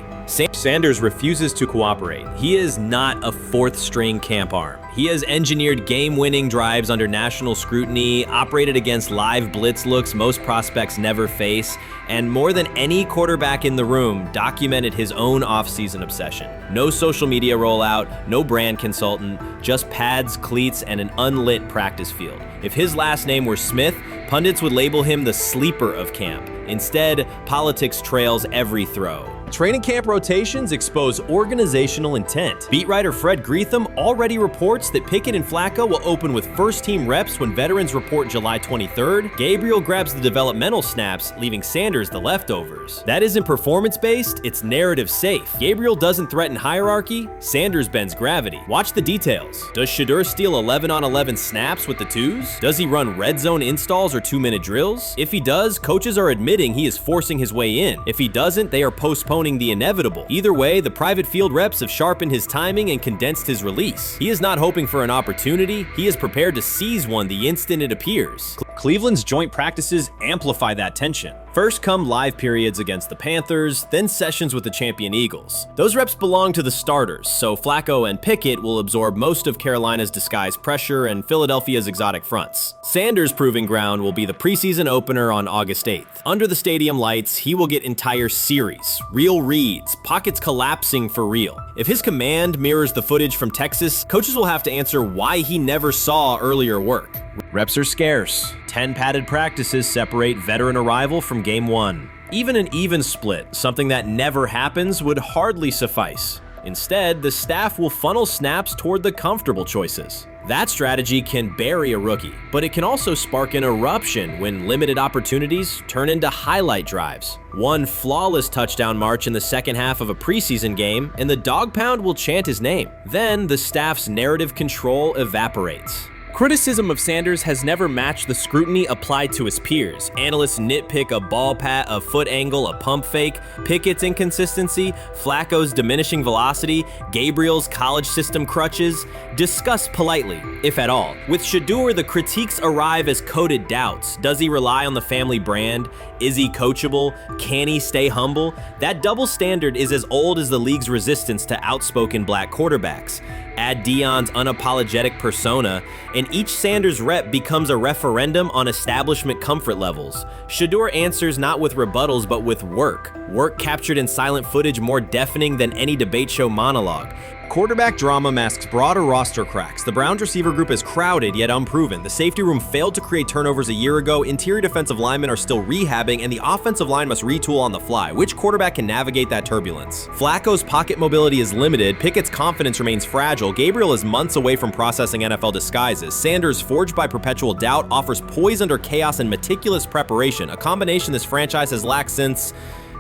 Sanders refuses to cooperate. He is not a 4th-string camp arm. He has engineered game-winning drives under national scrutiny, operated against live blitz looks most prospects never face, and more than any quarterback in the room, documented his own off-season obsession. No social media rollout, no brand consultant, just pads, cleats, and an unlit practice field. If his last name were Smith, pundits would label him the sleeper of camp. Instead, politics trails every throw. Training camp rotations expose organizational intent. Beat writer Fred Greetham already reports that Pickett and Flacco will open with first-team reps when veterans report July 23rd. Gabriel grabs the developmental snaps, leaving Sanders the leftovers. That isn't performance-based, it's narrative-safe. Gabriel doesn't threaten hierarchy, Sanders bends gravity. Watch the details. Does Shedeur steal 11-on-11 snaps with the 2s? Does he run red zone installs or 2-minute drills? If he does, coaches are admitting he is forcing his way in. If he doesn't, they are postponing the inevitable. Either way, the private field reps have sharpened his timing and condensed his release. He is not hoping for an opportunity, he is prepared to seize one the instant it appears. Cleveland's joint practices amplify that tension. First come live periods against the Panthers, then sessions with the champion Eagles. Those reps belong to the starters, so Flacco and Pickett will absorb most of Carolina's disguised pressure and Philadelphia's exotic fronts. Sanders' proving ground will be the preseason opener on August 8th. Under the stadium lights, he will get entire series, real reads, pockets collapsing for real. If his command mirrors the footage from Texas, coaches will have to answer why he never saw earlier work. Reps are scarce. 10 padded practices separate veteran arrival from game 1. Even an even split, something that never happens, would hardly suffice. Instead, the staff will funnel snaps toward the comfortable choices. That strategy can bury a rookie, but it can also spark an eruption when limited opportunities turn into highlight drives. One flawless touchdown march in the second half of a preseason game, and the dog pound will chant his name. Then the staff's narrative control evaporates. Criticism of Sanders has never matched the scrutiny applied to his peers. Analysts nitpick a ball pat, a foot angle, a pump fake, Pickett's inconsistency, Flacco's diminishing velocity, Gabriel's college system crutches. Discuss politely, if at all. With Shedeur, the critiques arrive as coded doubts. Does he rely on the family brand? Is he coachable? Can he stay humble? That double standard is as old as the league's resistance to outspoken black quarterbacks. Add Deion's unapologetic persona, and each Sanders rep becomes a referendum on establishment comfort levels. Shedeur answers not with rebuttals, but with work. Work captured in silent footage more deafening than any debate show monologue. Quarterback drama masks broader roster cracks. The Browns receiver group is crowded yet unproven. The safety room failed to create turnovers a year ago. Interior defensive linemen are still rehabbing, and the offensive line must retool on the fly. Which quarterback can navigate that turbulence? Flacco's pocket mobility is limited. Pickett's confidence remains fragile. Gabriel is months away from processing NFL disguises. Sanders, forged by perpetual doubt, offers poise under chaos and meticulous preparation, a combination this franchise has lacked since,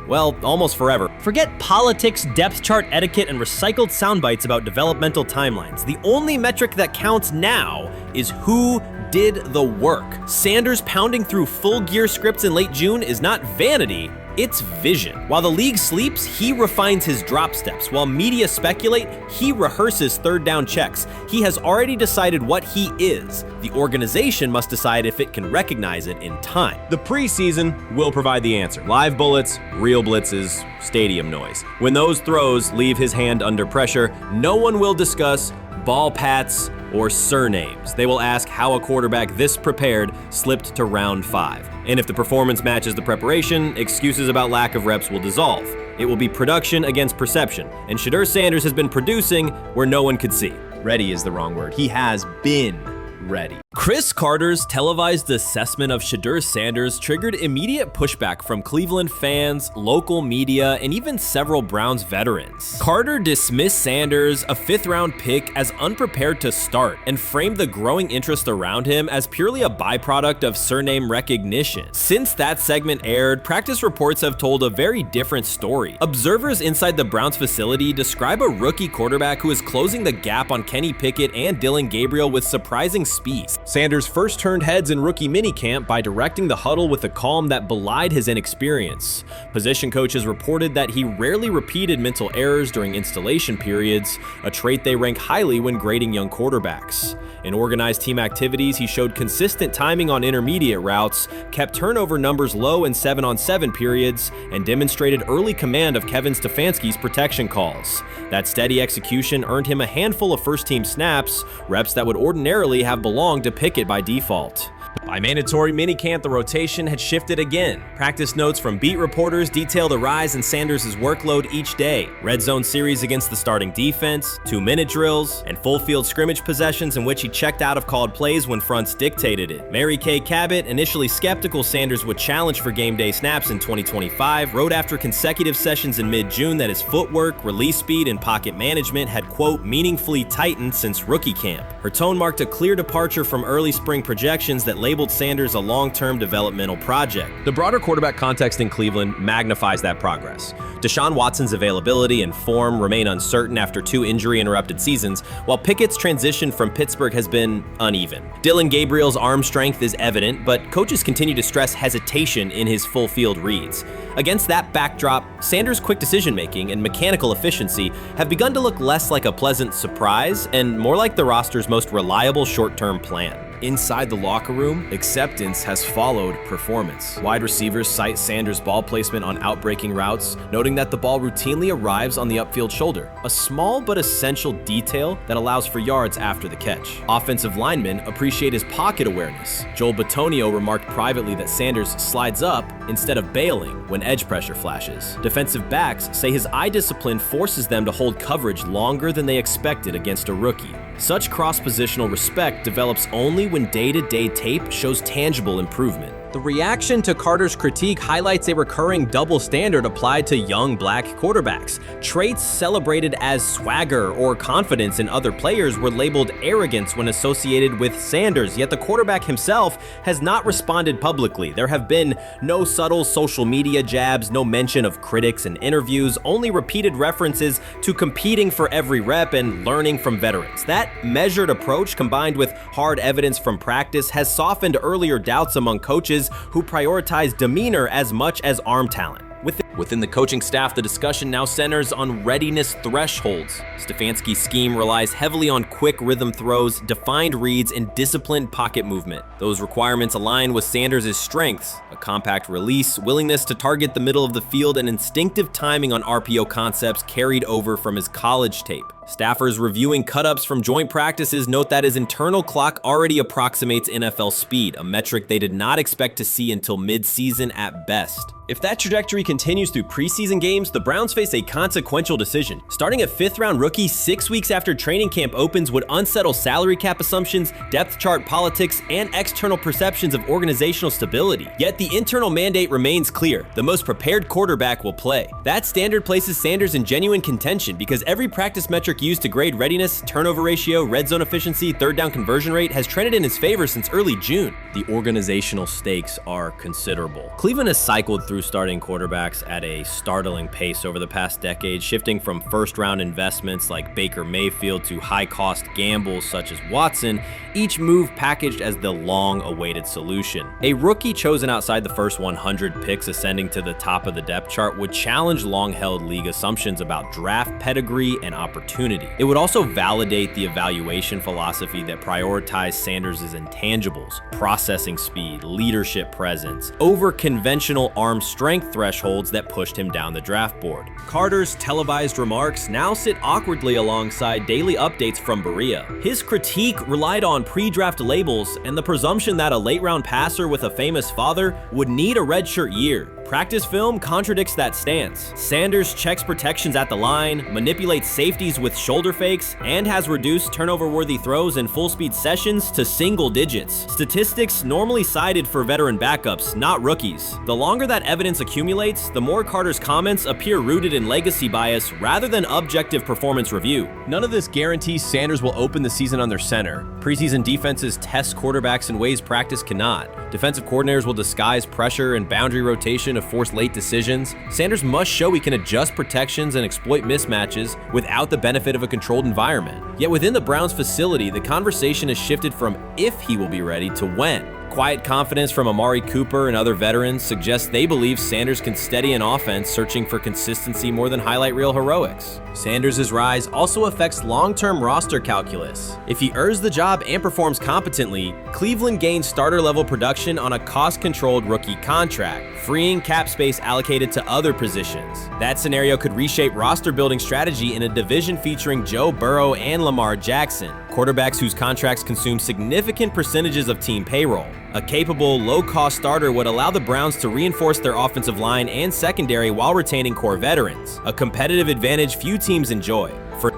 well, almost forever. Forget politics, depth chart etiquette, and recycled sound bites about developmental timelines. The only metric that counts now is who did the work. Sanders pounding through full gear scripts in late June is not vanity, it's vision. While the league sleeps, he refines his drop steps. While media speculate, he rehearses third down checks. He has already decided what he is. The organization must decide if it can recognize it in time. The preseason will provide the answer. Live bullets, real blitzes, stadium noise. When those throws leave his hand under pressure, no one will discuss ball pats or surnames. They will ask how a quarterback this prepared slipped to round 5. And if the performance matches the preparation, excuses about lack of reps will dissolve. It will be production against perception, and Shedeur Sanders has been producing where no one could see. Ready is the wrong word. He has been ready. Chris Carter's televised assessment of Shedeur Sanders triggered immediate pushback from Cleveland fans, local media, and even several Browns veterans. Carter dismissed Sanders, a 5th-round pick, as unprepared to start and framed the growing interest around him as purely a byproduct of surname recognition. Since that segment aired, practice reports have told a very different story. Observers inside the Browns facility describe a rookie quarterback who is closing the gap on Kenny Pickett and Dillon Gabriel with surprising speed. Sanders first turned heads in rookie minicamp by directing the huddle with a calm that belied his inexperience. Position coaches reported that he rarely repeated mental errors during installation periods, a trait they rank highly when grading young quarterbacks. In organized team activities, he showed consistent timing on intermediate routes, kept turnover numbers low in 7-on-7 periods, and demonstrated early command of Kevin Stefanski's protection calls. That steady execution earned him a handful of first-team snaps, reps that would ordinarily have belonged to Pickett by default. By mandatory minicamp, the rotation had shifted again. Practice notes from beat reporters detail the rise in Sanders' workload each day. Red zone series against the starting defense, 2-minute drills, and full field scrimmage possessions in which he checked out of called plays when fronts dictated it. Mary Kay Cabot, initially skeptical Sanders would challenge for game day snaps in 2025, wrote after consecutive sessions in mid-June that his footwork, release speed, and pocket management had, quote, meaningfully tightened since rookie camp. Her tone marked a clear departure from early spring projections that labeled Sanders a long-term developmental project. The broader quarterback context in Cleveland magnifies that progress. Deshaun Watson's availability and form remain uncertain after 2 injury-interrupted seasons, while Pickett's transition from Pittsburgh has been uneven. Dillon Gabriel's arm strength is evident, but coaches continue to stress hesitation in his full-field reads. Against that backdrop, Sanders' quick decision-making and mechanical efficiency have begun to look less like a pleasant surprise and more like the roster's most reliable short-term plan. Inside the locker room, acceptance has followed performance. Wide receivers cite Sanders' ball placement on outbreaking routes, noting that the ball routinely arrives on the upfield shoulder, a small but essential detail that allows for yards after the catch. Offensive linemen appreciate his pocket awareness. Joel Bitonio remarked privately that Sanders slides up instead of bailing when edge pressure flashes. Defensive backs say his eye discipline forces them to hold coverage longer than they expected against a rookie. Such cross-positional respect develops only when day-to-day tape shows tangible improvement. The reaction to Carter's critique highlights a recurring double standard applied to young black quarterbacks. Traits celebrated as swagger or confidence in other players were labeled arrogance when associated with Sanders, yet the quarterback himself has not responded publicly. There have been no subtle social media jabs, no mention of critics in interviews, only repeated references to competing for every rep and learning from veterans. That measured approach, combined with hard evidence from practice, has softened earlier doubts among coaches who prioritize demeanor as much as arm talent. Within the coaching staff, the discussion now centers on readiness thresholds. Stefanski's scheme relies heavily on quick rhythm throws, defined reads, and disciplined pocket movement. Those requirements align with Sanders' strengths: a compact release, willingness to target the middle of the field, and instinctive timing on RPO concepts carried over from his college tape. Staffers reviewing cut-ups from joint practices note that his internal clock already approximates NFL speed, a metric they did not expect to see until mid-season at best. If that trajectory continues through preseason games, the Browns face a consequential decision. Starting a 5th-round rookie 6 weeks after training camp opens would unsettle salary cap assumptions, depth chart politics, and external perceptions of organizational stability. Yet the internal mandate remains clear: the most prepared quarterback will play. That standard places Sanders in genuine contention because every practice metric used to grade readiness, turnover ratio, red zone efficiency, third down conversion rate has trended in his favor since early June. The organizational stakes are considerable. Cleveland has cycled through starting quarterbacks at a startling pace over the past decade, shifting from first-round investments like Baker Mayfield to high-cost gambles such as Watson, each move packaged as the long-awaited solution. A rookie chosen outside the first 100 picks ascending to the top of the depth chart would challenge long-held league assumptions about draft pedigree and opportunity. It would also validate the evaluation philosophy that prioritized Sanders' intangibles: processing speed, leadership presence, over conventional arm strength thresholds that pushed him down the draft board. Carter's televised remarks now sit awkwardly alongside daily updates from Berea. His critique relied on pre-draft labels and the presumption that a late-round passer with a famous father would need a redshirt year. Practice film contradicts that stance. Sanders checks protections at the line, manipulates safeties with shoulder fakes, and has reduced turnover-worthy throws and full-speed sessions to single digits. Statistics normally cited for veteran backups, not rookies. The longer that evidence accumulates, the more Carter's comments appear rooted in legacy bias rather than objective performance review. None of this guarantees Sanders will open the season under center. Preseason defenses test quarterbacks in ways practice cannot. Defensive coordinators will disguise pressure and boundary rotation to force late decisions. Sanders must show he can adjust protections and exploit mismatches without the benefit of a controlled environment. Yet within the Browns facility, the conversation has shifted from if he will be ready to when. Quiet confidence from Amari Cooper and other veterans suggests they believe Sanders can steady an offense searching for consistency more than highlight reel heroics. Sanders' rise also affects long-term roster calculus. If he earns the job and performs competently, Cleveland gains starter-level production on a cost-controlled rookie contract, freeing cap space allocated to other positions. That scenario could reshape roster-building strategy in a division featuring Joe Burrow and Lamar Jackson, quarterbacks whose contracts consume significant percentages of team payroll. A capable, low-cost starter would allow the Browns to reinforce their offensive line and secondary while retaining core veterans, a competitive advantage few teams enjoy.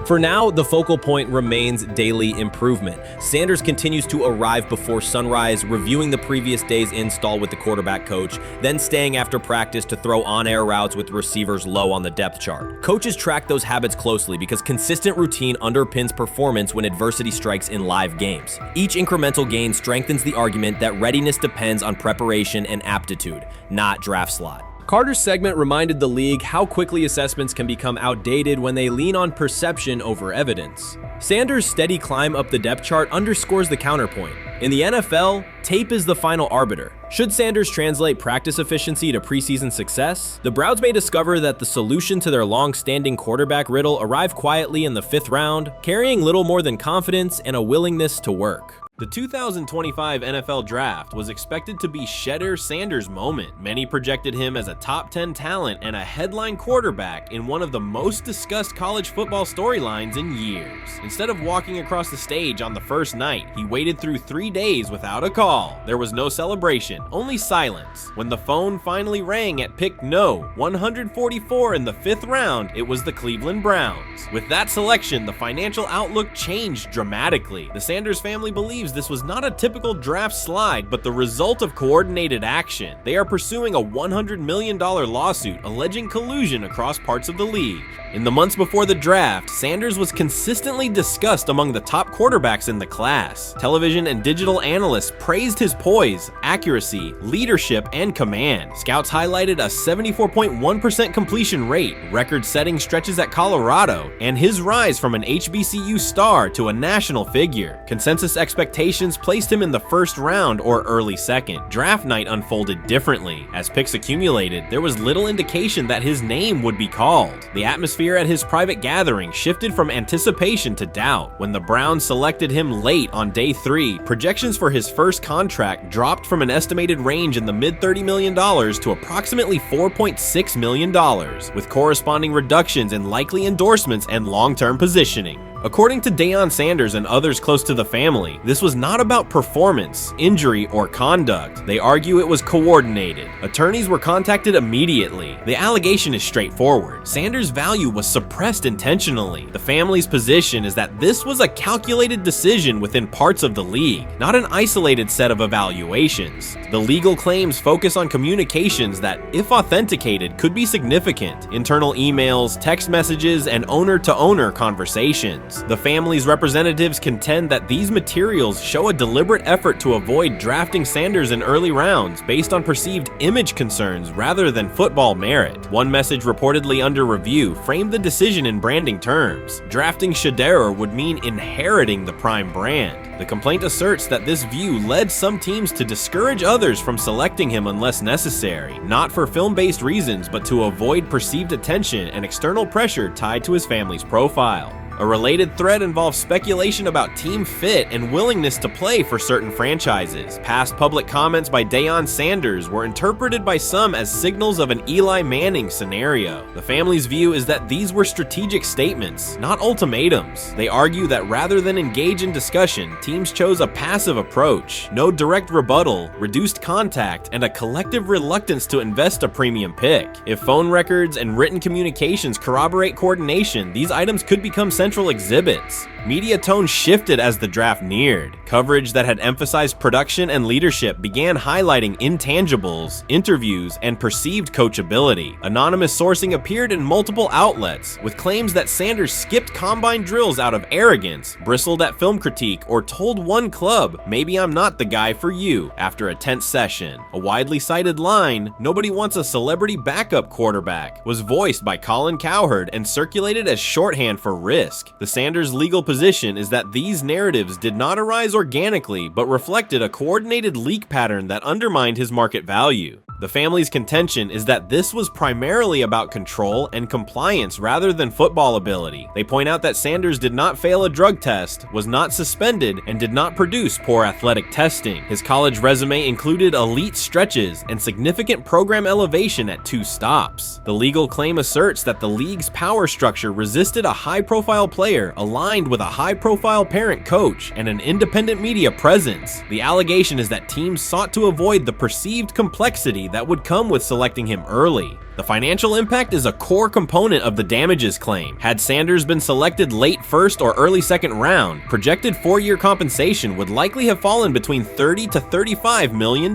For now, the focal point remains daily improvement. Sanders continues to arrive before sunrise, reviewing the previous day's install with the quarterback coach, then staying after practice to throw on-air routes with receivers low on the depth chart. Coaches track those habits closely because consistent routine underpins performance when adversity strikes in live games. Each incremental gain strengthens the argument that readiness depends on preparation and aptitude, not draft slot. Carter's segment reminded the league how quickly assessments can become outdated when they lean on perception over evidence. Sanders' steady climb up the depth chart underscores the counterpoint. In the NFL, tape is the final arbiter. Should Sanders translate practice efficiency to preseason success, the Browns may discover that the solution to their long-standing quarterback riddle arrived quietly in the 5th round, carrying little more than confidence and a willingness to work. The 2025 NFL Draft was expected to be Shedeur Sanders' moment. Many projected him as a top 10 talent and a headline quarterback in one of the most discussed college football storylines in years. Instead of walking across the stage on the first night, he waited through 3 days without a call. There was no celebration, only silence. When the phone finally rang at pick no. 144 in the 5th round, it was the Cleveland Browns. With that selection, the financial outlook changed dramatically. The Sanders family believes this was not a typical draft slide, but the result of coordinated action. They are pursuing a $100 million lawsuit alleging collusion across parts of the league. In the months before the draft, Sanders was consistently discussed among the top quarterbacks in the class. Television and digital analysts praised his poise, accuracy, leadership, and command. Scouts highlighted a 74.1% completion rate, record-setting stretches at Colorado, and his rise from an HBCU star to a national figure. Consensus expectations expectations placed him in the first round or early second. Draft night unfolded differently. As picks accumulated, there was little indication that his name would be called. The atmosphere at his private gathering shifted from anticipation to doubt. When the Browns selected him late on day 3, projections for his first contract dropped from an estimated range in the mid-$30 million to approximately $4.6 million, with corresponding reductions in likely endorsements and long-term positioning. According to Deion Sanders and others close to the family, this was not about performance, injury, or conduct. They argue it was coordinated. Attorneys were contacted immediately. The allegation is straightforward. Sanders' value was suppressed intentionally. The family's position is that this was a calculated decision within parts of the league, not an isolated set of evaluations. The legal claims focus on communications that, if authenticated, could be significant: internal emails, text messages, and owner-to-owner conversations. The family's representatives contend that these materials show a deliberate effort to avoid drafting Sanders in early rounds based on perceived image concerns rather than football merit. One message reportedly under review framed the decision in branding terms. Drafting Shedeur would mean inheriting the Prime brand. The complaint asserts that this view led some teams to discourage others from selecting him unless necessary, not for film-based reasons, but to avoid perceived attention and external pressure tied to his family's profile. A related thread involves speculation about team fit and willingness to play for certain franchises. Past public comments by Deion Sanders were interpreted by some as signals of an Eli Manning scenario. The family's view is that these were strategic statements, not ultimatums. They argue that rather than engage in discussion, teams chose a passive approach: no direct rebuttal, reduced contact, and a collective reluctance to invest a premium pick. If phone records and written communications corroborate coordination, these items could become central exhibits. Media tone shifted as the draft neared. Coverage that had emphasized production and leadership began highlighting intangibles, interviews, and perceived coachability. Anonymous sourcing appeared in multiple outlets, with claims that Sanders skipped combine drills out of arrogance, bristled at film critique, or told one club, "Maybe I'm not the guy for you," after a tense session. A widely cited line, "Nobody wants a celebrity backup quarterback," was voiced by Colin Cowherd and circulated as shorthand for risk. The Sanders legal position is that these narratives did not arise organically, but reflected a coordinated leak pattern that undermined his market value. The family's contention is that this was primarily about control and compliance rather than football ability. They point out that Sanders did not fail a drug test, was not suspended, and did not produce poor athletic testing. His college resume included elite stretches and significant program elevation at 2 stops. The legal claim asserts that the league's power structure resisted a high-profile player aligned with a high-profile parent coach and an independent media presence. The allegation is that teams sought to avoid the perceived complexity that would come with selecting him early. The financial impact is a core component of the damages claim. Had Sanders been selected late first or early second round, projected 4-year compensation would likely have fallen between $30 to $35 million,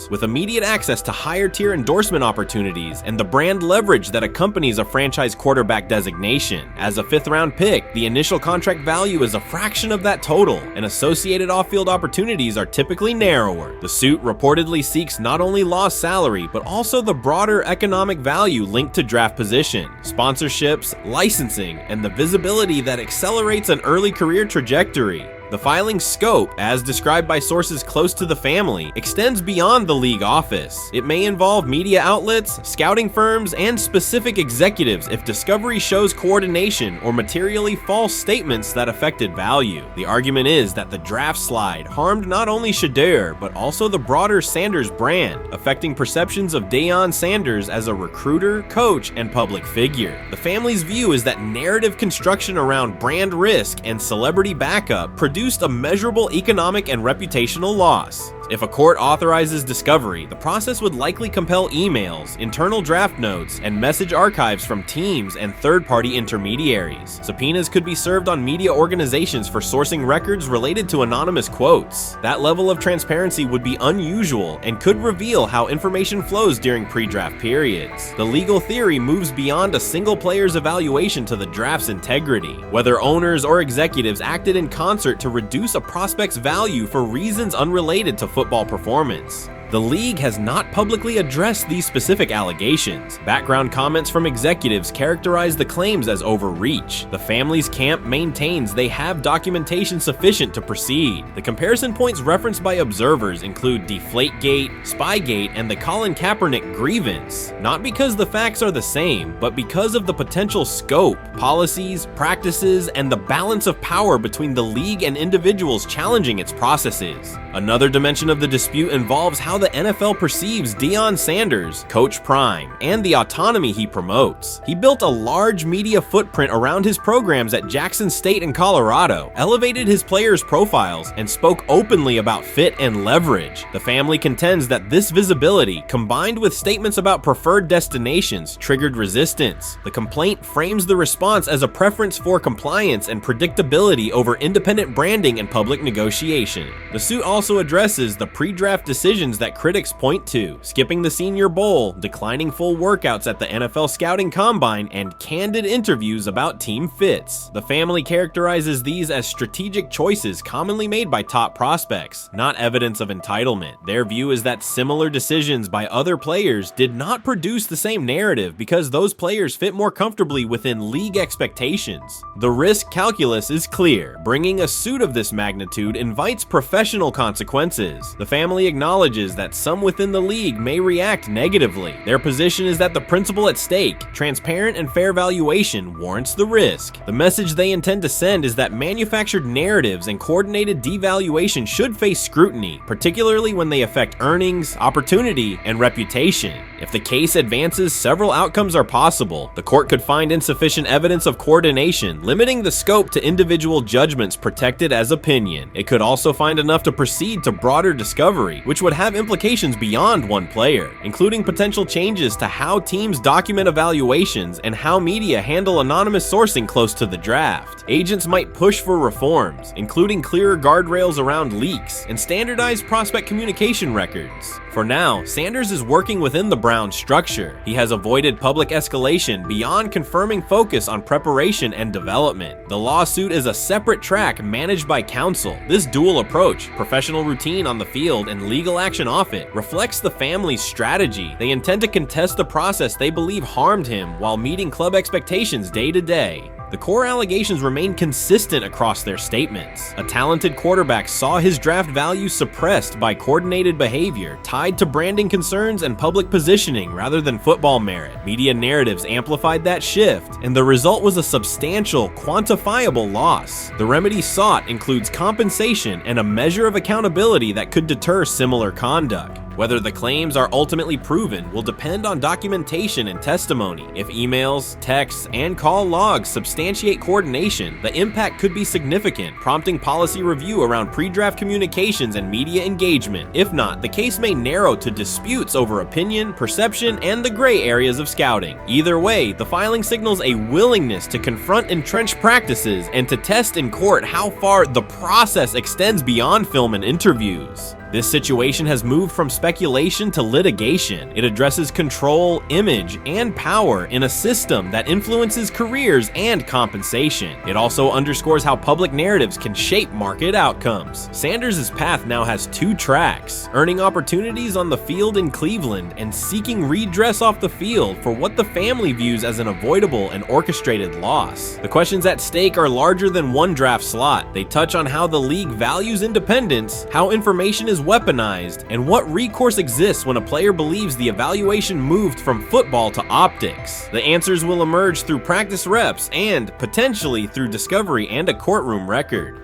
with immediate access to higher tier endorsement opportunities and the brand leverage that accompanies a franchise quarterback designation. As a 5th round pick, the initial contract value is a fraction of that total, and associated off-field opportunities are typically narrower. The suit reportedly seeks not only lost salary, but also the broader economic value linked to draft position, sponsorships, licensing, and the visibility that accelerates an early career trajectory. The filing's scope, as described by sources close to the family, extends beyond the league office. It may involve media outlets, scouting firms, and specific executives if discovery shows coordination or materially false statements that affected value. The argument is that the draft slide harmed not only Shedeur, but also the broader Sanders brand, affecting perceptions of Deion Sanders as a recruiter, coach, and public figure. The family's view is that narrative construction around brand risk and celebrity backup produced a measurable economic and reputational loss. If a court authorizes discovery, the process would likely compel emails, internal draft notes, and message archives from teams and third-party intermediaries. Subpoenas could be served on media organizations for sourcing records related to anonymous quotes. That level of transparency would be unusual and could reveal how information flows during pre-draft periods. The legal theory moves beyond a single player's evaluation to the draft's integrity, whether owners or executives acted in concert to reduce a prospect's value for reasons unrelated to football performance. The league has not publicly addressed these specific allegations. Background comments from executives characterize the claims as overreach. The family's camp maintains they have documentation sufficient to proceed. The comparison points referenced by observers include Deflategate, Spygate, and the Colin Kaepernick grievance, not because the facts are the same, but because of the potential scope, policies, practices, and the balance of power between the league and individuals challenging its processes. Another dimension of the dispute involves how the NFL perceives Deion Sanders, Coach Prime, and the autonomy he promotes. He built a large media footprint around his programs at Jackson State and Colorado, elevated his players' profiles, and spoke openly about fit and leverage. The family contends that this visibility, combined with statements about preferred destinations, triggered resistance. The complaint frames the response as a preference for compliance and predictability over independent branding and public negotiation. The suit also addresses the pre-draft decisions that critics point to, skipping the Senior Bowl, declining full workouts at the NFL Scouting Combine, and candid interviews about team fits. The family characterizes these as strategic choices commonly made by top prospects, not evidence of entitlement. Their view is that similar decisions by other players did not produce the same narrative because those players fit more comfortably within league expectations. The risk calculus is clear. Bringing a suit of this magnitude invites professional consequences. The family acknowledges that some within the league may react negatively. Their position is that the principle at stake, transparent and fair valuation, warrants the risk. The message they intend to send is that manufactured narratives and coordinated devaluation should face scrutiny, particularly when they affect earnings, opportunity, and reputation. If the case advances, several outcomes are possible. The court could find insufficient evidence of coordination, limiting the scope to individual judgments protected as opinion. It could also find enough to proceed to broader discovery, which would have implications beyond one player, including potential changes to how teams document evaluations and how media handle anonymous sourcing close to the draft. Agents might push for reforms, including clearer guardrails around leaks and standardized prospect communication records. For now, Sanders is working within the Browns structure. He has avoided public escalation beyond confirming focus on preparation and development. The lawsuit is a separate track managed by counsel. This dual approach, professional routine on the field and legal action off it, reflects the family's strategy. They intend to contest the process they believe harmed him while meeting club expectations day to day. The core allegations remain consistent across their statements. A talented quarterback saw his draft value suppressed by coordinated behavior tied to branding concerns and public positioning rather than football merit. Media narratives amplified that shift, and the result was a substantial, quantifiable loss. The remedy sought includes compensation and a measure of accountability that could deter similar conduct. Whether the claims are ultimately proven will depend on documentation and testimony. If emails, texts, and call logs substantiate coordination, the impact could be significant, prompting policy review around pre-draft communications and media engagement. If not, the case may narrow to disputes over opinion, perception, and the gray areas of scouting. Either way, the filing signals a willingness to confront entrenched practices and to test in court how far the process extends beyond film and interviews. This situation has moved from speculation to litigation. It addresses control, image, and power in a system that influences careers and compensation. It also underscores how public narratives can shape market outcomes. Sanders' path now has two tracks: earning opportunities on the field in Cleveland and seeking redress off the field for what the family views as an avoidable and orchestrated loss. The questions at stake are larger than one draft slot. They touch on how the league values independence, how information is weaponized, and what recourse exists when a player believes the evaluation moved from football to optics. The answers will emerge through practice reps and, potentially, through discovery and a courtroom record.